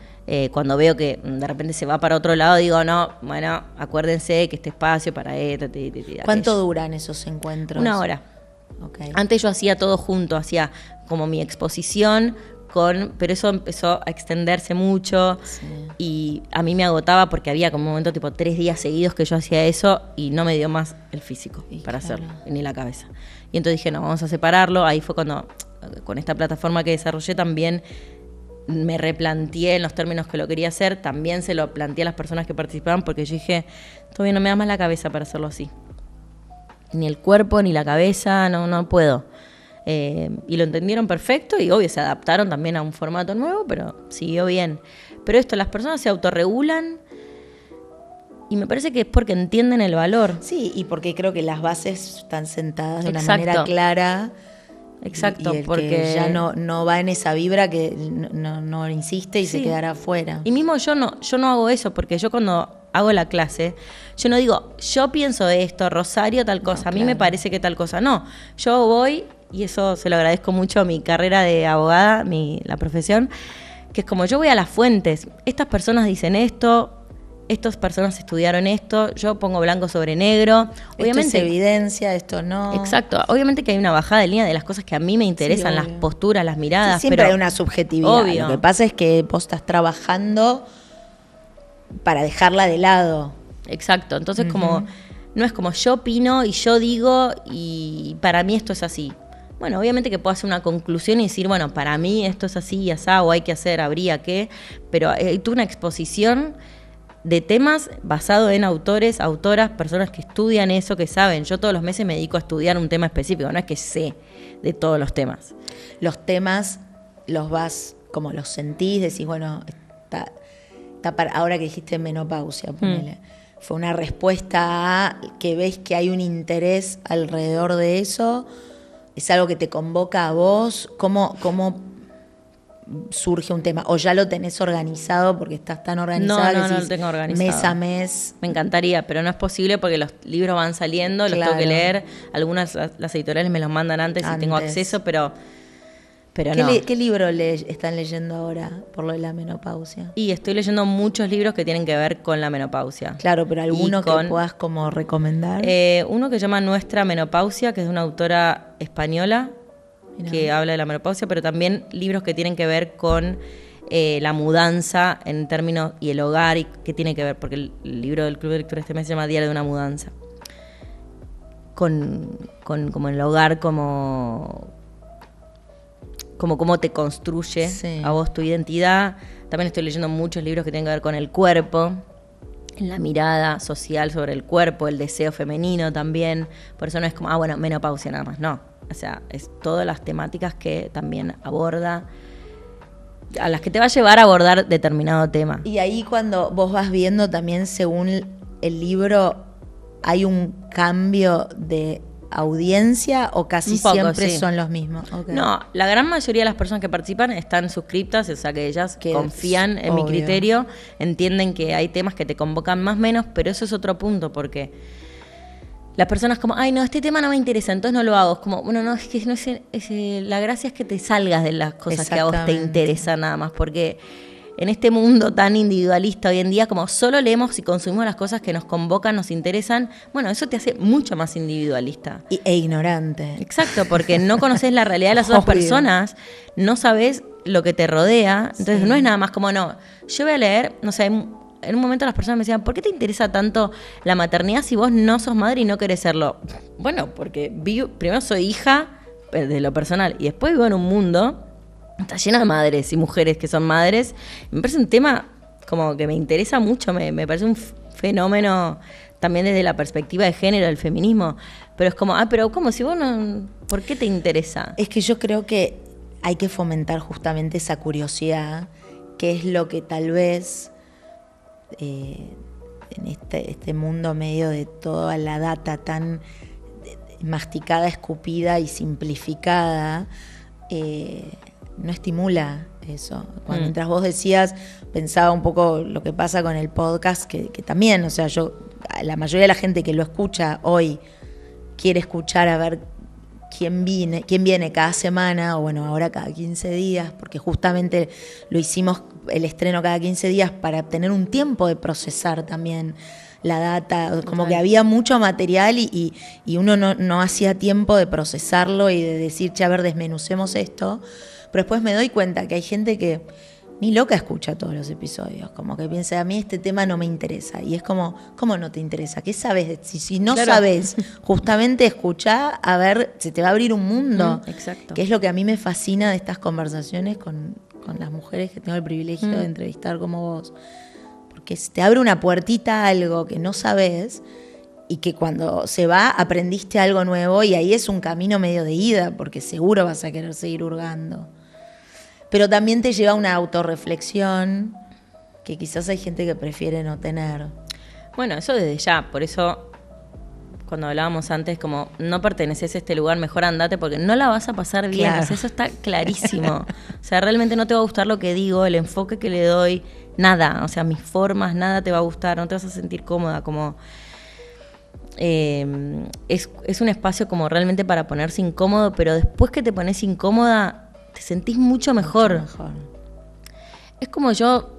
Cuando veo que de repente se va para otro lado, digo, no, bueno, acuérdense que este espacio para esto. ¿Cuánto duran esos encuentros? 1 hora. Okay. Antes yo hacía todo junto, hacía como mi exposición, pero eso empezó a extenderse mucho, y a mí me agotaba porque había como un momento tipo 3 días seguidos que yo hacía eso y no me dio más el físico para hacerlo, ni la cabeza. Y entonces dije, no, vamos a separarlo. Ahí fue cuando, con esta plataforma que desarrollé, también me replanteé en los términos que lo quería hacer. También se lo planteé a las personas que participaban, porque yo dije, todavía no me da más la cabeza para hacerlo así. Ni el cuerpo, ni la cabeza, no puedo. Y lo entendieron perfecto, y obvio se adaptaron también a un formato nuevo, pero siguió bien. Pero las personas se autorregulan, y me parece que es porque entienden el valor. Sí, y porque creo que las bases están sentadas de una manera clara. Exacto, y el porque que ya no va en esa vibra, que no insiste y se quedará afuera. Y mismo yo no hago eso, porque yo cuando hago la clase, yo no digo, yo pienso esto, Rosario tal cosa, a mí me parece que tal cosa. No, yo voy, y eso se lo agradezco mucho a mi carrera de abogada, la profesión, que es como yo voy a las fuentes. Estas personas dicen esto, estas personas estudiaron esto, yo pongo blanco sobre negro. Obviamente, esto es evidencia, esto no. Exacto. Obviamente que hay una bajada de línea de las cosas que a mí me interesan, las posturas, las miradas. Sí, siempre hay una subjetividad. Obvio. Lo que pasa es que vos estás trabajando para dejarla de lado. Exacto. Entonces, como no es como yo opino y yo digo y para mí esto es así. Bueno, obviamente que puedo hacer una conclusión y decir, bueno, para mí esto es así y asá, o hay que hacer, habría que, pero hay toda una exposición de temas basado en autores, autoras, personas que estudian eso, que saben. Yo todos los meses me dedico a estudiar un tema específico, no es que sé de todos los temas. Los temas los vas, como los sentís, decís, bueno, está ahora que dijiste menopausia, ponele. Fue una respuesta a que ves que hay un interés alrededor de eso. ¿Es algo que te convoca a vos? ¿Cómo surge un tema? ¿O ya lo tenés organizado porque estás tan organizado? No lo tengo organizado. Mes a mes. Me encantaría, pero no es posible porque los libros van saliendo, los tengo que leer. Algunas, las editoriales me los mandan antes y tengo acceso, pero Pero ¿Qué libro están leyendo ahora por lo de la menopausia? Y estoy leyendo muchos libros que tienen que ver con la menopausia. Claro, pero alguno que puedas como recomendar. Uno que se llama Nuestra Menopausia, que es de una autora española. Mirá. Que habla de la menopausia, pero también libros que tienen que ver con la mudanza en términos y el hogar y qué tiene que ver, porque el libro del Club de Lectura este mes se llama Diario de una Mudanza. Con como el hogar, como cómo te construye a vos tu identidad. También estoy leyendo muchos libros que tienen que ver con el cuerpo, la mirada social sobre el cuerpo, el deseo femenino también. Por eso no es como, menopausia nada más, no. O sea, es todas las temáticas que también aborda, a las que te va a llevar a abordar determinado tema. Y ahí cuando vos vas viendo también, según el libro, ¿hay un cambio de audiencia o casi siempre son los mismos? Okay. No, la gran mayoría de las personas que participan están suscriptas, o sea que ellas confían en mi criterio, entienden que hay temas que te convocan más o menos, pero eso es otro punto, porque las personas como, este tema no me interesa, entonces no lo hago. Es como, no, es que no la gracia es que te salgas de las cosas que a vos te interesan nada más, porque en este mundo tan individualista hoy en día, como solo leemos y consumimos las cosas que nos convocan, nos interesan, eso te hace mucho más individualista. E ignorante. Exacto, porque no conoces la realidad de las otras personas, no sabes lo que te rodea, entonces no es nada más como, yo voy a leer, no sé, en un momento las personas me decían, ¿por qué te interesa tanto la maternidad si vos no sos madre y no querés serlo? Bueno, porque primero soy hija de lo personal y después vivo en un mundo está llena de madres y mujeres que son madres. Me parece un tema como que me interesa mucho, me parece un fenómeno también desde la perspectiva de género, del feminismo. Pero es como, pero ¿cómo? Si vos no, ¿por qué te interesa? Es que yo creo que hay que fomentar justamente esa curiosidad, que es lo que tal vez en este mundo medio de toda la data tan masticada, escupida y simplificada, no estimula eso. Mientras vos decías, pensaba un poco lo que pasa con el podcast, que también, o sea, la mayoría de la gente que lo escucha hoy quiere escuchar a ver quién viene cada semana, o ahora cada 15 días, porque justamente lo hicimos el estreno cada 15 días para tener un tiempo de procesar también la data, como que había mucho material y uno no hacía tiempo de procesarlo y de decir, a ver, desmenucemos esto. Pero después me doy cuenta que hay gente que ni loca escucha todos los episodios, como que piensa, a mí este tema no me interesa. Y es como, ¿cómo no te interesa? ¿Qué sabes? Si no sabes, justamente escuchá, a ver, se te va a abrir un mundo. Exacto. Que es lo que a mí me fascina de estas conversaciones con las mujeres que tengo el privilegio de entrevistar como vos. Porque te abre una puertita a algo que no sabes y que cuando se va aprendiste algo nuevo, y ahí es un camino medio de ida, porque seguro vas a querer seguir hurgando. Pero también te lleva a una autorreflexión que quizás hay gente que prefiere no tener. Bueno, eso desde ya, por eso cuando hablábamos antes, como no perteneces a este lugar, mejor andate porque no la vas a pasar bien. Claro. O sea, eso está clarísimo. O sea, realmente no te va a gustar lo que digo, el enfoque que le doy, nada. O sea, mis formas, nada te va a gustar, no te vas a sentir cómoda, como... es un espacio como realmente para ponerse incómodo, pero después que te pones incómoda te sentís mucho mejor. Es como yo,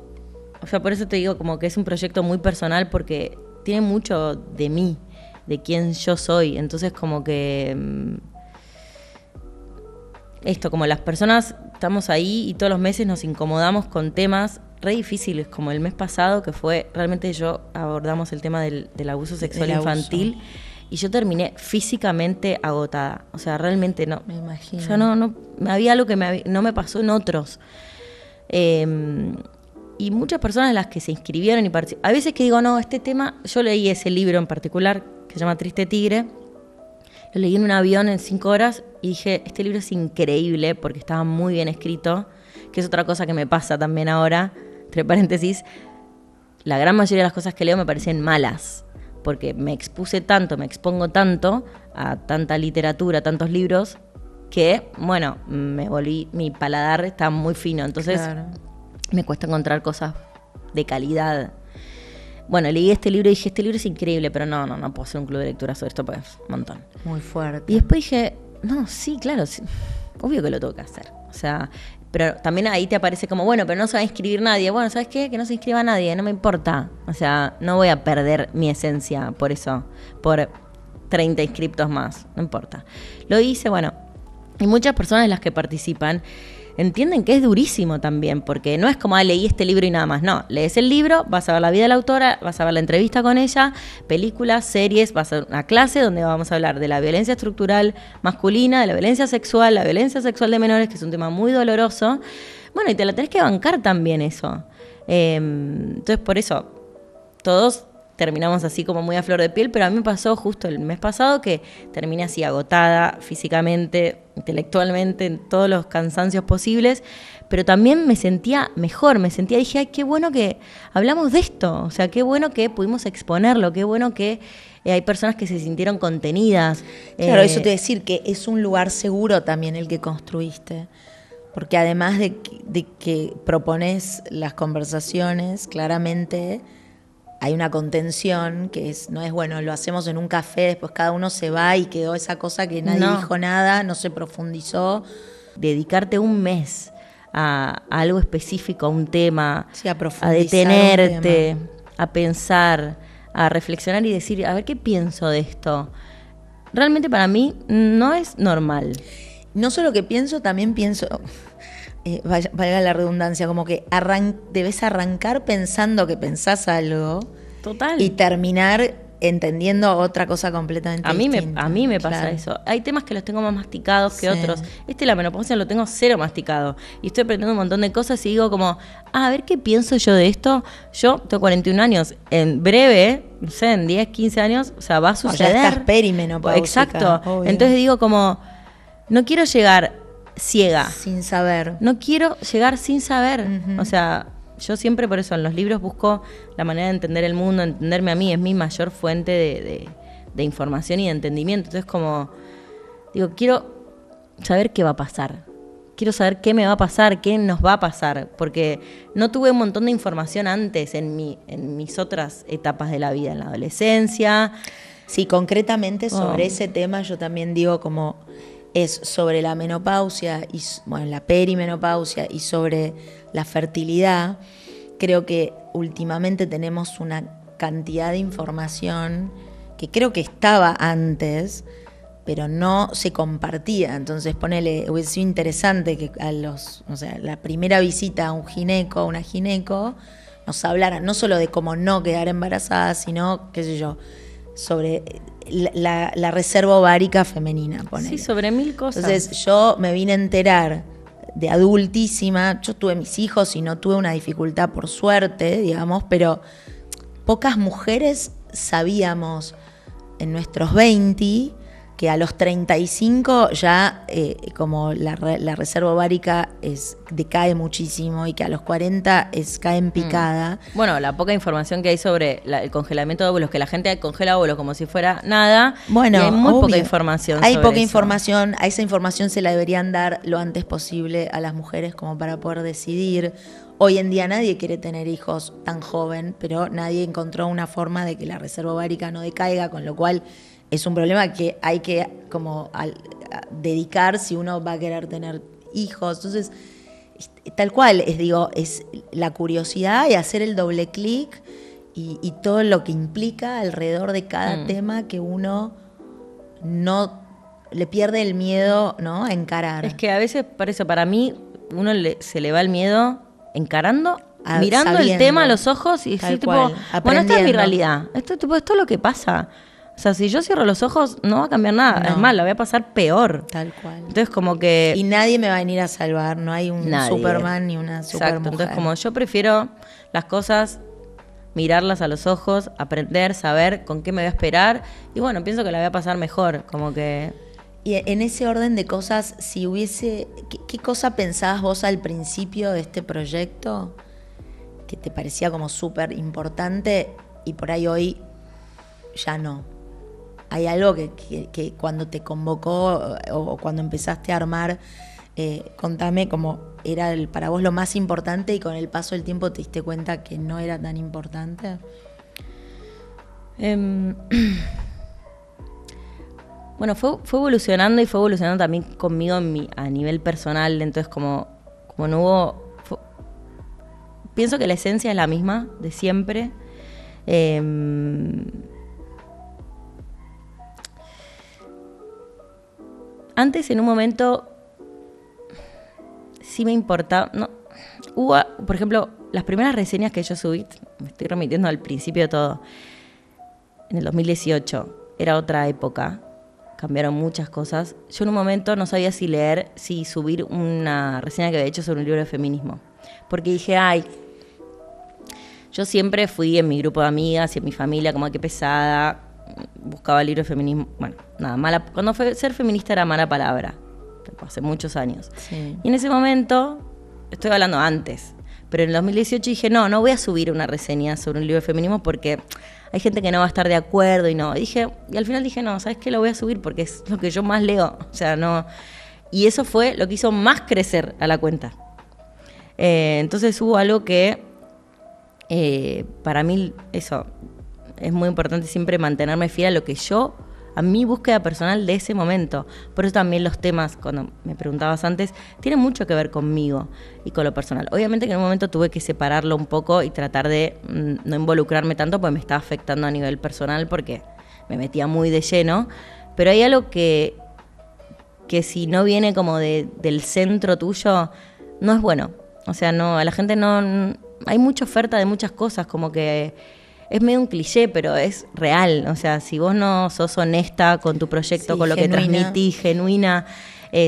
o sea, por eso te digo como que es un proyecto muy personal, porque tiene mucho de mí, de quién yo soy. Entonces como que esto, como las personas estamos ahí y todos los meses nos incomodamos con temas re difíciles, como el mes pasado, que fue, realmente abordamos el tema del abuso sexual infantil, y yo terminé físicamente agotada. O sea, realmente no. Me imagino. O sea, no había algo que no me pasó en otros. Y muchas personas las que se inscribieron y participaron. A veces que digo, no, este tema, yo leí ese libro en particular, que se llama Triste Tigre. Lo leí en un avión en 5 horas y dije, este libro es increíble porque estaba muy bien escrito, que es otra cosa que me pasa también ahora, entre paréntesis. La gran mayoría de las cosas que leo me parecen malas, porque me expongo tanto a tanta literatura, a tantos libros, que, bueno, mi paladar está muy fino, entonces me cuesta encontrar cosas de calidad. Bueno, leí este libro y dije, este libro es increíble, pero no puedo hacer un club de lectura sobre esto, pues un montón. Muy fuerte. Y después dije, no, sí, claro, sí, obvio que lo tengo que hacer. O sea, pero también ahí te aparece como, bueno, pero no se va a inscribir nadie. Bueno, ¿sabes qué? Que no se inscriba nadie, no me importa. O sea, no voy a perder mi esencia por eso, por 30 inscriptos más, no importa. Lo hice, bueno, y muchas personas de las que participan entienden que es durísimo también, porque no es como, leí este libro y nada más. No, lees el libro, vas a ver la vida de la autora, vas a ver la entrevista con ella, películas, series, vas a una clase donde vamos a hablar de la violencia estructural masculina, de la violencia sexual de menores, que es un tema muy doloroso. Bueno, y te la tenés que bancar también eso. Entonces, por eso, todos terminamos así como muy a flor de piel, pero a mí me pasó justo el mes pasado que terminé así agotada físicamente, intelectualmente, en todos los cansancios posibles, pero también me sentía mejor, dije, ay, qué bueno que hablamos de esto, o sea, qué bueno que pudimos exponerlo, qué bueno que hay personas que se sintieron contenidas. Claro, eso te iba a decir, que es un lugar seguro también el que construiste, porque además de que propones las conversaciones, claramente hay una contención que no es bueno, lo hacemos en un café, después cada uno se va y quedó esa cosa que nadie dijo nada, no se profundizó. Dedicarte un mes a algo específico, a un tema, sí, a detenerte, a pensar, a reflexionar y decir, a ver qué pienso de esto. Realmente para mí no es normal. No solo que pienso, también pienso... valga la redundancia, como que debes arrancar pensando que pensás algo. Total. Y terminar entendiendo otra cosa completamente distinta. A mí me pasa eso. Hay temas que los tengo más masticados que otros. La menopausia lo tengo cero masticado. Y estoy aprendiendo un montón de cosas y digo como, a ver qué pienso yo de esto. Yo tengo 41 años. En breve, no sé, en 10, 15 años, o sea, va a suceder. Ya estás perimenopáusica. Exacto. Obvio. Entonces digo como, no quiero llegar ciega. Sin saber. No quiero llegar sin saber. Uh-huh. O sea, yo siempre por eso en los libros busco la manera de entender el mundo, entenderme a mí, es mi mayor fuente de información y de entendimiento. Entonces como, digo, quiero saber qué va a pasar. Quiero saber qué me va a pasar, qué nos va a pasar, porque no tuve un montón de información antes en mis otras etapas de la vida, en la adolescencia. Sí, concretamente sobre ese tema yo también digo como... es sobre la menopausia, y bueno, la perimenopausia y sobre la fertilidad. Creo que últimamente tenemos una cantidad de información que creo que estaba antes, pero no se compartía. Entonces, hubiese sido interesante que la primera visita a un gineco, a una gineco, nos hablaran no solo de cómo no quedar embarazada, sino, qué sé yo, sobre la reserva ovárica femenina, ponele. Sí, sobre 1000 cosas. Entonces yo me vine a enterar de adultísima, yo tuve mis hijos y no tuve una dificultad por suerte, digamos, pero pocas mujeres sabíamos en nuestros 20 que a los 35 ya como la reserva ovárica decae muchísimo y que a los 40 cae en picada. Bueno, la poca información que hay sobre el congelamiento de óvulos, que la gente congela óvulos como si fuera nada, bueno, y hay muy obvio, poca información hay sobre poca eso. información, a esa información se la deberían dar lo antes posible a las mujeres como para poder decidir. Hoy en día nadie quiere tener hijos tan joven, pero nadie encontró una forma de que la reserva ovárica no decaiga, con lo cual es un problema que hay que como a dedicar si uno va a querer tener hijos. Entonces, tal cual, es la curiosidad y hacer el doble clic y todo lo que implica alrededor de cada tema que uno no le pierde el miedo, ¿no?, a encarar. Es que a veces, para mí, uno se le va el miedo encarando, mirando sabiendo, el tema a los ojos y decir, tipo, bueno, esta es mi realidad. Esto es lo que pasa. O sea, si yo cierro los ojos, no va a cambiar nada. No. Es más, la voy a pasar peor. Tal cual. Entonces, como que... Y nadie me va a venir a salvar. No hay un Superman ni una supermujer. Exacto. Entonces, como yo prefiero las cosas, mirarlas a los ojos, aprender, saber con qué me voy a esperar. Y bueno, pienso que la voy a pasar mejor. Como que... Y en ese orden de cosas, si hubiese... ¿Qué cosa pensabas vos al principio de este proyecto que te parecía como súper importante y por ahí hoy ya no? ¿Hay algo que cuando te convocó o cuando empezaste a armar, contame cómo era para vos lo más importante y con el paso del tiempo te diste cuenta que no era tan importante? Bueno, fue evolucionando y fue evolucionando también conmigo a nivel personal, entonces como no hubo... pienso que la esencia es la misma de siempre. Antes, en un momento, sí me importaba... No, hubo, por ejemplo, las primeras reseñas que yo subí, me estoy remitiendo al principio de todo, en el 2018, era otra época, cambiaron muchas cosas. Yo en un momento no sabía si subir una reseña que había hecho sobre un libro de feminismo. Porque dije, yo siempre fui en mi grupo de amigas y en mi familia como que pesada, buscaba libros de feminismo. Bueno, nada, cuando ser feminista era mala palabra, hace muchos años. Sí. Y en ese momento, estoy hablando antes, pero en el 2018 dije, no voy a subir una reseña sobre un libro de feminismo porque hay gente que no va a estar de acuerdo y al final dije, no, ¿sabes qué? Lo voy a subir porque es lo que yo más leo. O sea, no. Y eso fue lo que hizo más crecer a la cuenta. Entonces hubo algo que para mí eso es muy importante, siempre mantenerme fiel a lo que a mi búsqueda personal de ese momento. Por eso también los temas, cuando me preguntabas antes, tienen mucho que ver conmigo y con lo personal. Obviamente que en un momento tuve que separarlo un poco y tratar de no involucrarme tanto porque me estaba afectando a nivel personal porque me metía muy de lleno. Pero hay algo que si no viene como del centro tuyo, no es bueno. O sea, no, a la gente no... Hay mucha oferta de muchas cosas, como que es medio un cliché, pero es real. O sea, si vos no sos honesta con tu proyecto, sí, con lo genuina, que transmitís, genuina,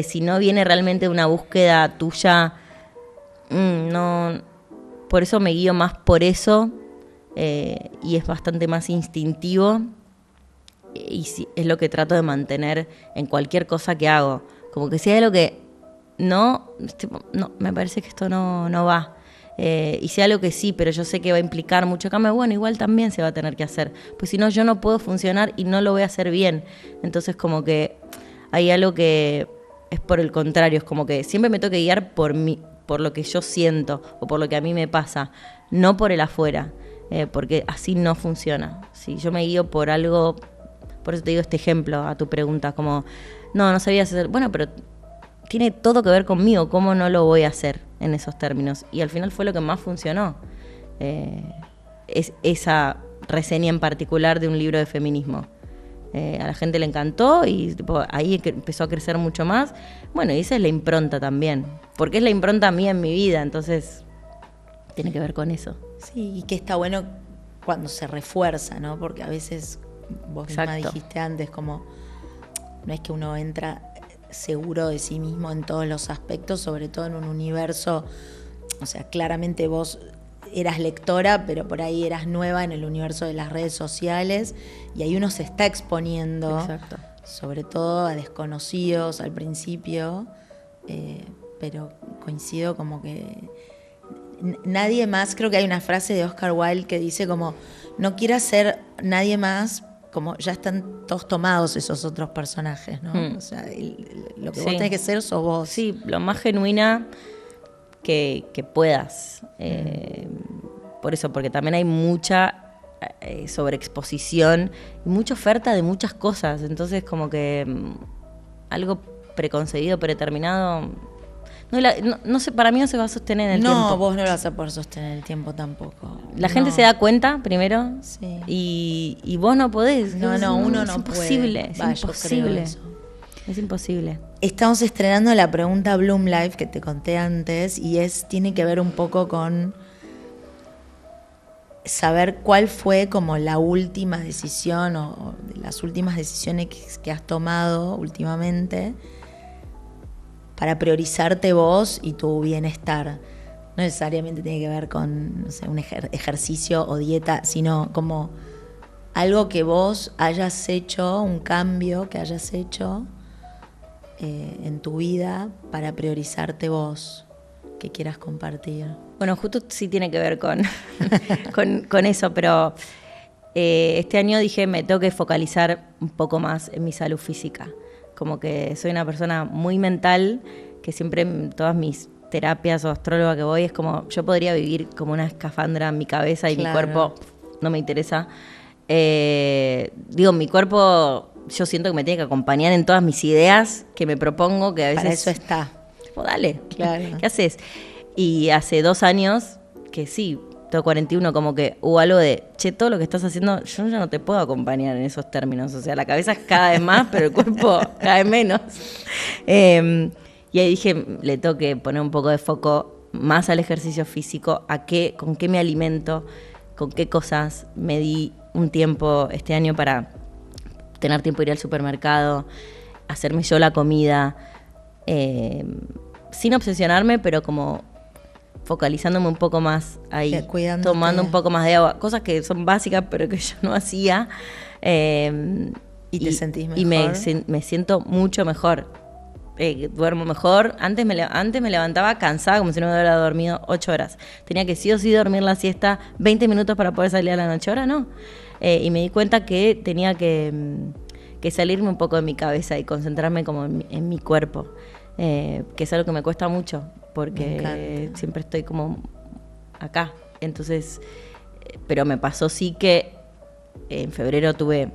si no viene realmente de una búsqueda tuya, no... Por eso me guío más por eso, y es bastante más instintivo, y sí, es lo que trato de mantener en cualquier cosa que hago. Como que si hay algo que no, me parece que esto no va. Y si algo que sí, pero yo sé que va a implicar mucho cambio, bueno, igual también se va a tener que hacer. Pues si no, yo no puedo funcionar y no lo voy a hacer bien. Entonces como que hay algo que es por el contrario, es como que siempre me tengo que guiar por lo que yo siento o por lo que a mí me pasa, no por el afuera, porque así no funciona. Si yo me guío por algo, por eso te digo este ejemplo a tu pregunta, como, no sabías hacer, bueno, pero tiene todo que ver conmigo, ¿cómo no lo voy a hacer en esos términos? Y al final fue lo que más funcionó. Es esa reseña en particular de un libro de feminismo. A la gente le encantó y ahí empezó a crecer mucho más. Bueno, y esa es la impronta también, porque es la impronta mía en mi vida, entonces tiene que ver con eso. Sí, y que está bueno cuando se refuerza, ¿no? Porque a veces, vos misma dijiste antes, como no es que uno entra seguro de sí mismo en todos los aspectos, sobre todo en un universo, o sea, claramente vos eras lectora, pero por ahí eras nueva en el universo de las redes sociales y ahí uno se está exponiendo, sobre todo a desconocidos al principio, pero coincido como que nadie más, creo que hay una frase de Oscar Wilde que dice como, no quieras ser nadie más, como ya están todos tomados esos otros personajes, ¿no? O sea, lo que vos tenés que ser sos vos. Sí, lo más genuina que puedas. Por eso, porque también hay mucha sobreexposición y mucha oferta de muchas cosas. Entonces, como que algo preconcebido, predeterminado... No sé, para mí no se va a sostener en el tiempo. No, vos no lo vas a poder sostener el tiempo tampoco. La gente se da cuenta primero, sí. y vos no podés. Uno no puede. Es imposible. Es imposible. Estamos estrenando la pregunta Bloom Life que te conté antes y tiene que ver un poco con saber cuál fue como la última decisión o las últimas decisiones que has tomado últimamente para priorizarte vos y tu bienestar. No necesariamente tiene que ver con, no sé, un ejercicio o dieta, sino como algo que vos hayas hecho, un cambio que hayas hecho en tu vida para priorizarte vos, que quieras compartir. Bueno, justo sí tiene que ver con eso, pero este año dije, me tengo que focalizar un poco más en mi salud física. Como que soy una persona muy mental, que siempre en todas mis terapias o astróloga que voy es como, yo podría vivir como una escafandra en mi cabeza y mi cuerpo no me interesa. Mi cuerpo yo siento que me tiene que acompañar en todas mis ideas que me propongo, que a veces... Para eso está. Tipo, dale, claro. ¿Qué haces? Y hace 2 años, que sí, tengo 41, como que hubo algo de, che, todo lo que estás haciendo, yo ya no te puedo acompañar en esos términos. O sea, la cabeza es cada vez más, pero el cuerpo cada vez menos. Y ahí dije, le tengo que poner un poco de foco más al ejercicio físico, con qué me alimento, con qué cosas me di un tiempo este año para tener tiempo de ir al supermercado, hacerme yo la comida, sin obsesionarme, pero como focalizándome un poco más ahí, tomando un poco más de agua, cosas que son básicas pero que yo no hacía. ¿Y te sentís mejor? Y me siento mucho mejor. Duermo mejor. Antes me levantaba cansada, como si no me hubiera dormido 8 horas. Tenía que sí o sí dormir la siesta 20 minutos para poder salir a la noche. Ahora no. Y me di cuenta que tenía que salirme un poco de mi cabeza y concentrarme como en mi cuerpo. Que es algo que me cuesta mucho, porque siempre estoy como acá. Entonces, pero me pasó sí que en febrero estuve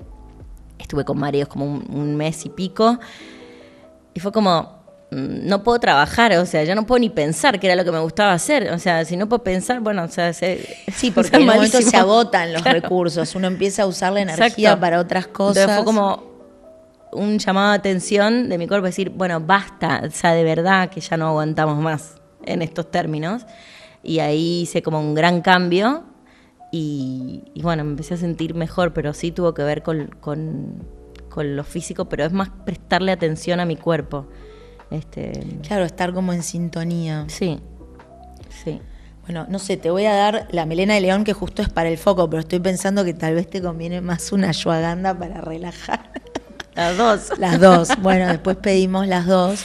con Marios como un mes y pico, y fue como, no puedo trabajar, o sea, yo no puedo ni pensar qué era lo que me gustaba hacer, o sea, si no puedo pensar, bueno, o sea... Sí, porque en un momento se agotan los recursos, uno empieza a usar la energía para otras cosas. Entonces fue como un llamado de atención de mi cuerpo, decir, bueno, basta, o sea, de verdad que ya no aguantamos más en estos términos. Y ahí hice como un gran cambio y bueno, me empecé a sentir mejor, pero sí tuvo que ver con lo físico, pero es más prestarle atención a mi cuerpo. Claro, estar como en sintonía. Sí. Bueno, no sé, te voy a dar la melena de león, que justo es para el foco, pero estoy pensando que tal vez te conviene más una ashwagandha para relajar. Las dos. Las dos. Bueno, después pedimos las dos.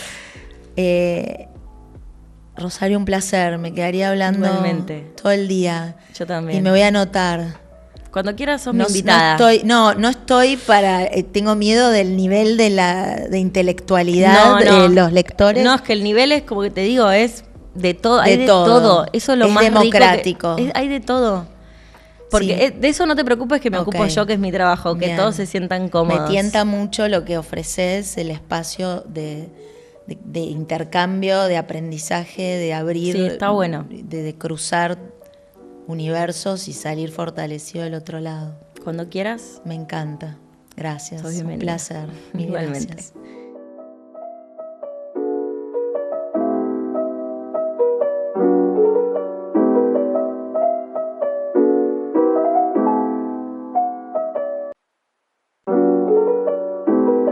Rosario, un placer. Me quedaría hablando igualmente todo el día. Yo también. Y me voy a anotar. Cuando quieras sos mi invitada. No estoy para... tengo miedo del nivel de intelectualidad de los lectores. No, es que el nivel es, como que te digo, es de todo. Hay de todo. Eso es lo más democrático. Rico hay de todo. Porque de eso no te preocupes, que me ocupo yo, que es mi trabajo, que todos se sientan cómodos. Me tienta mucho lo que ofreces, el espacio de intercambio, de aprendizaje, de abrir. Sí, está bueno. De cruzar universos y salir fortalecido del otro lado. Cuando quieras. Me encanta. Gracias. Sos bienvenida. Un placer. Igualmente. Gracias.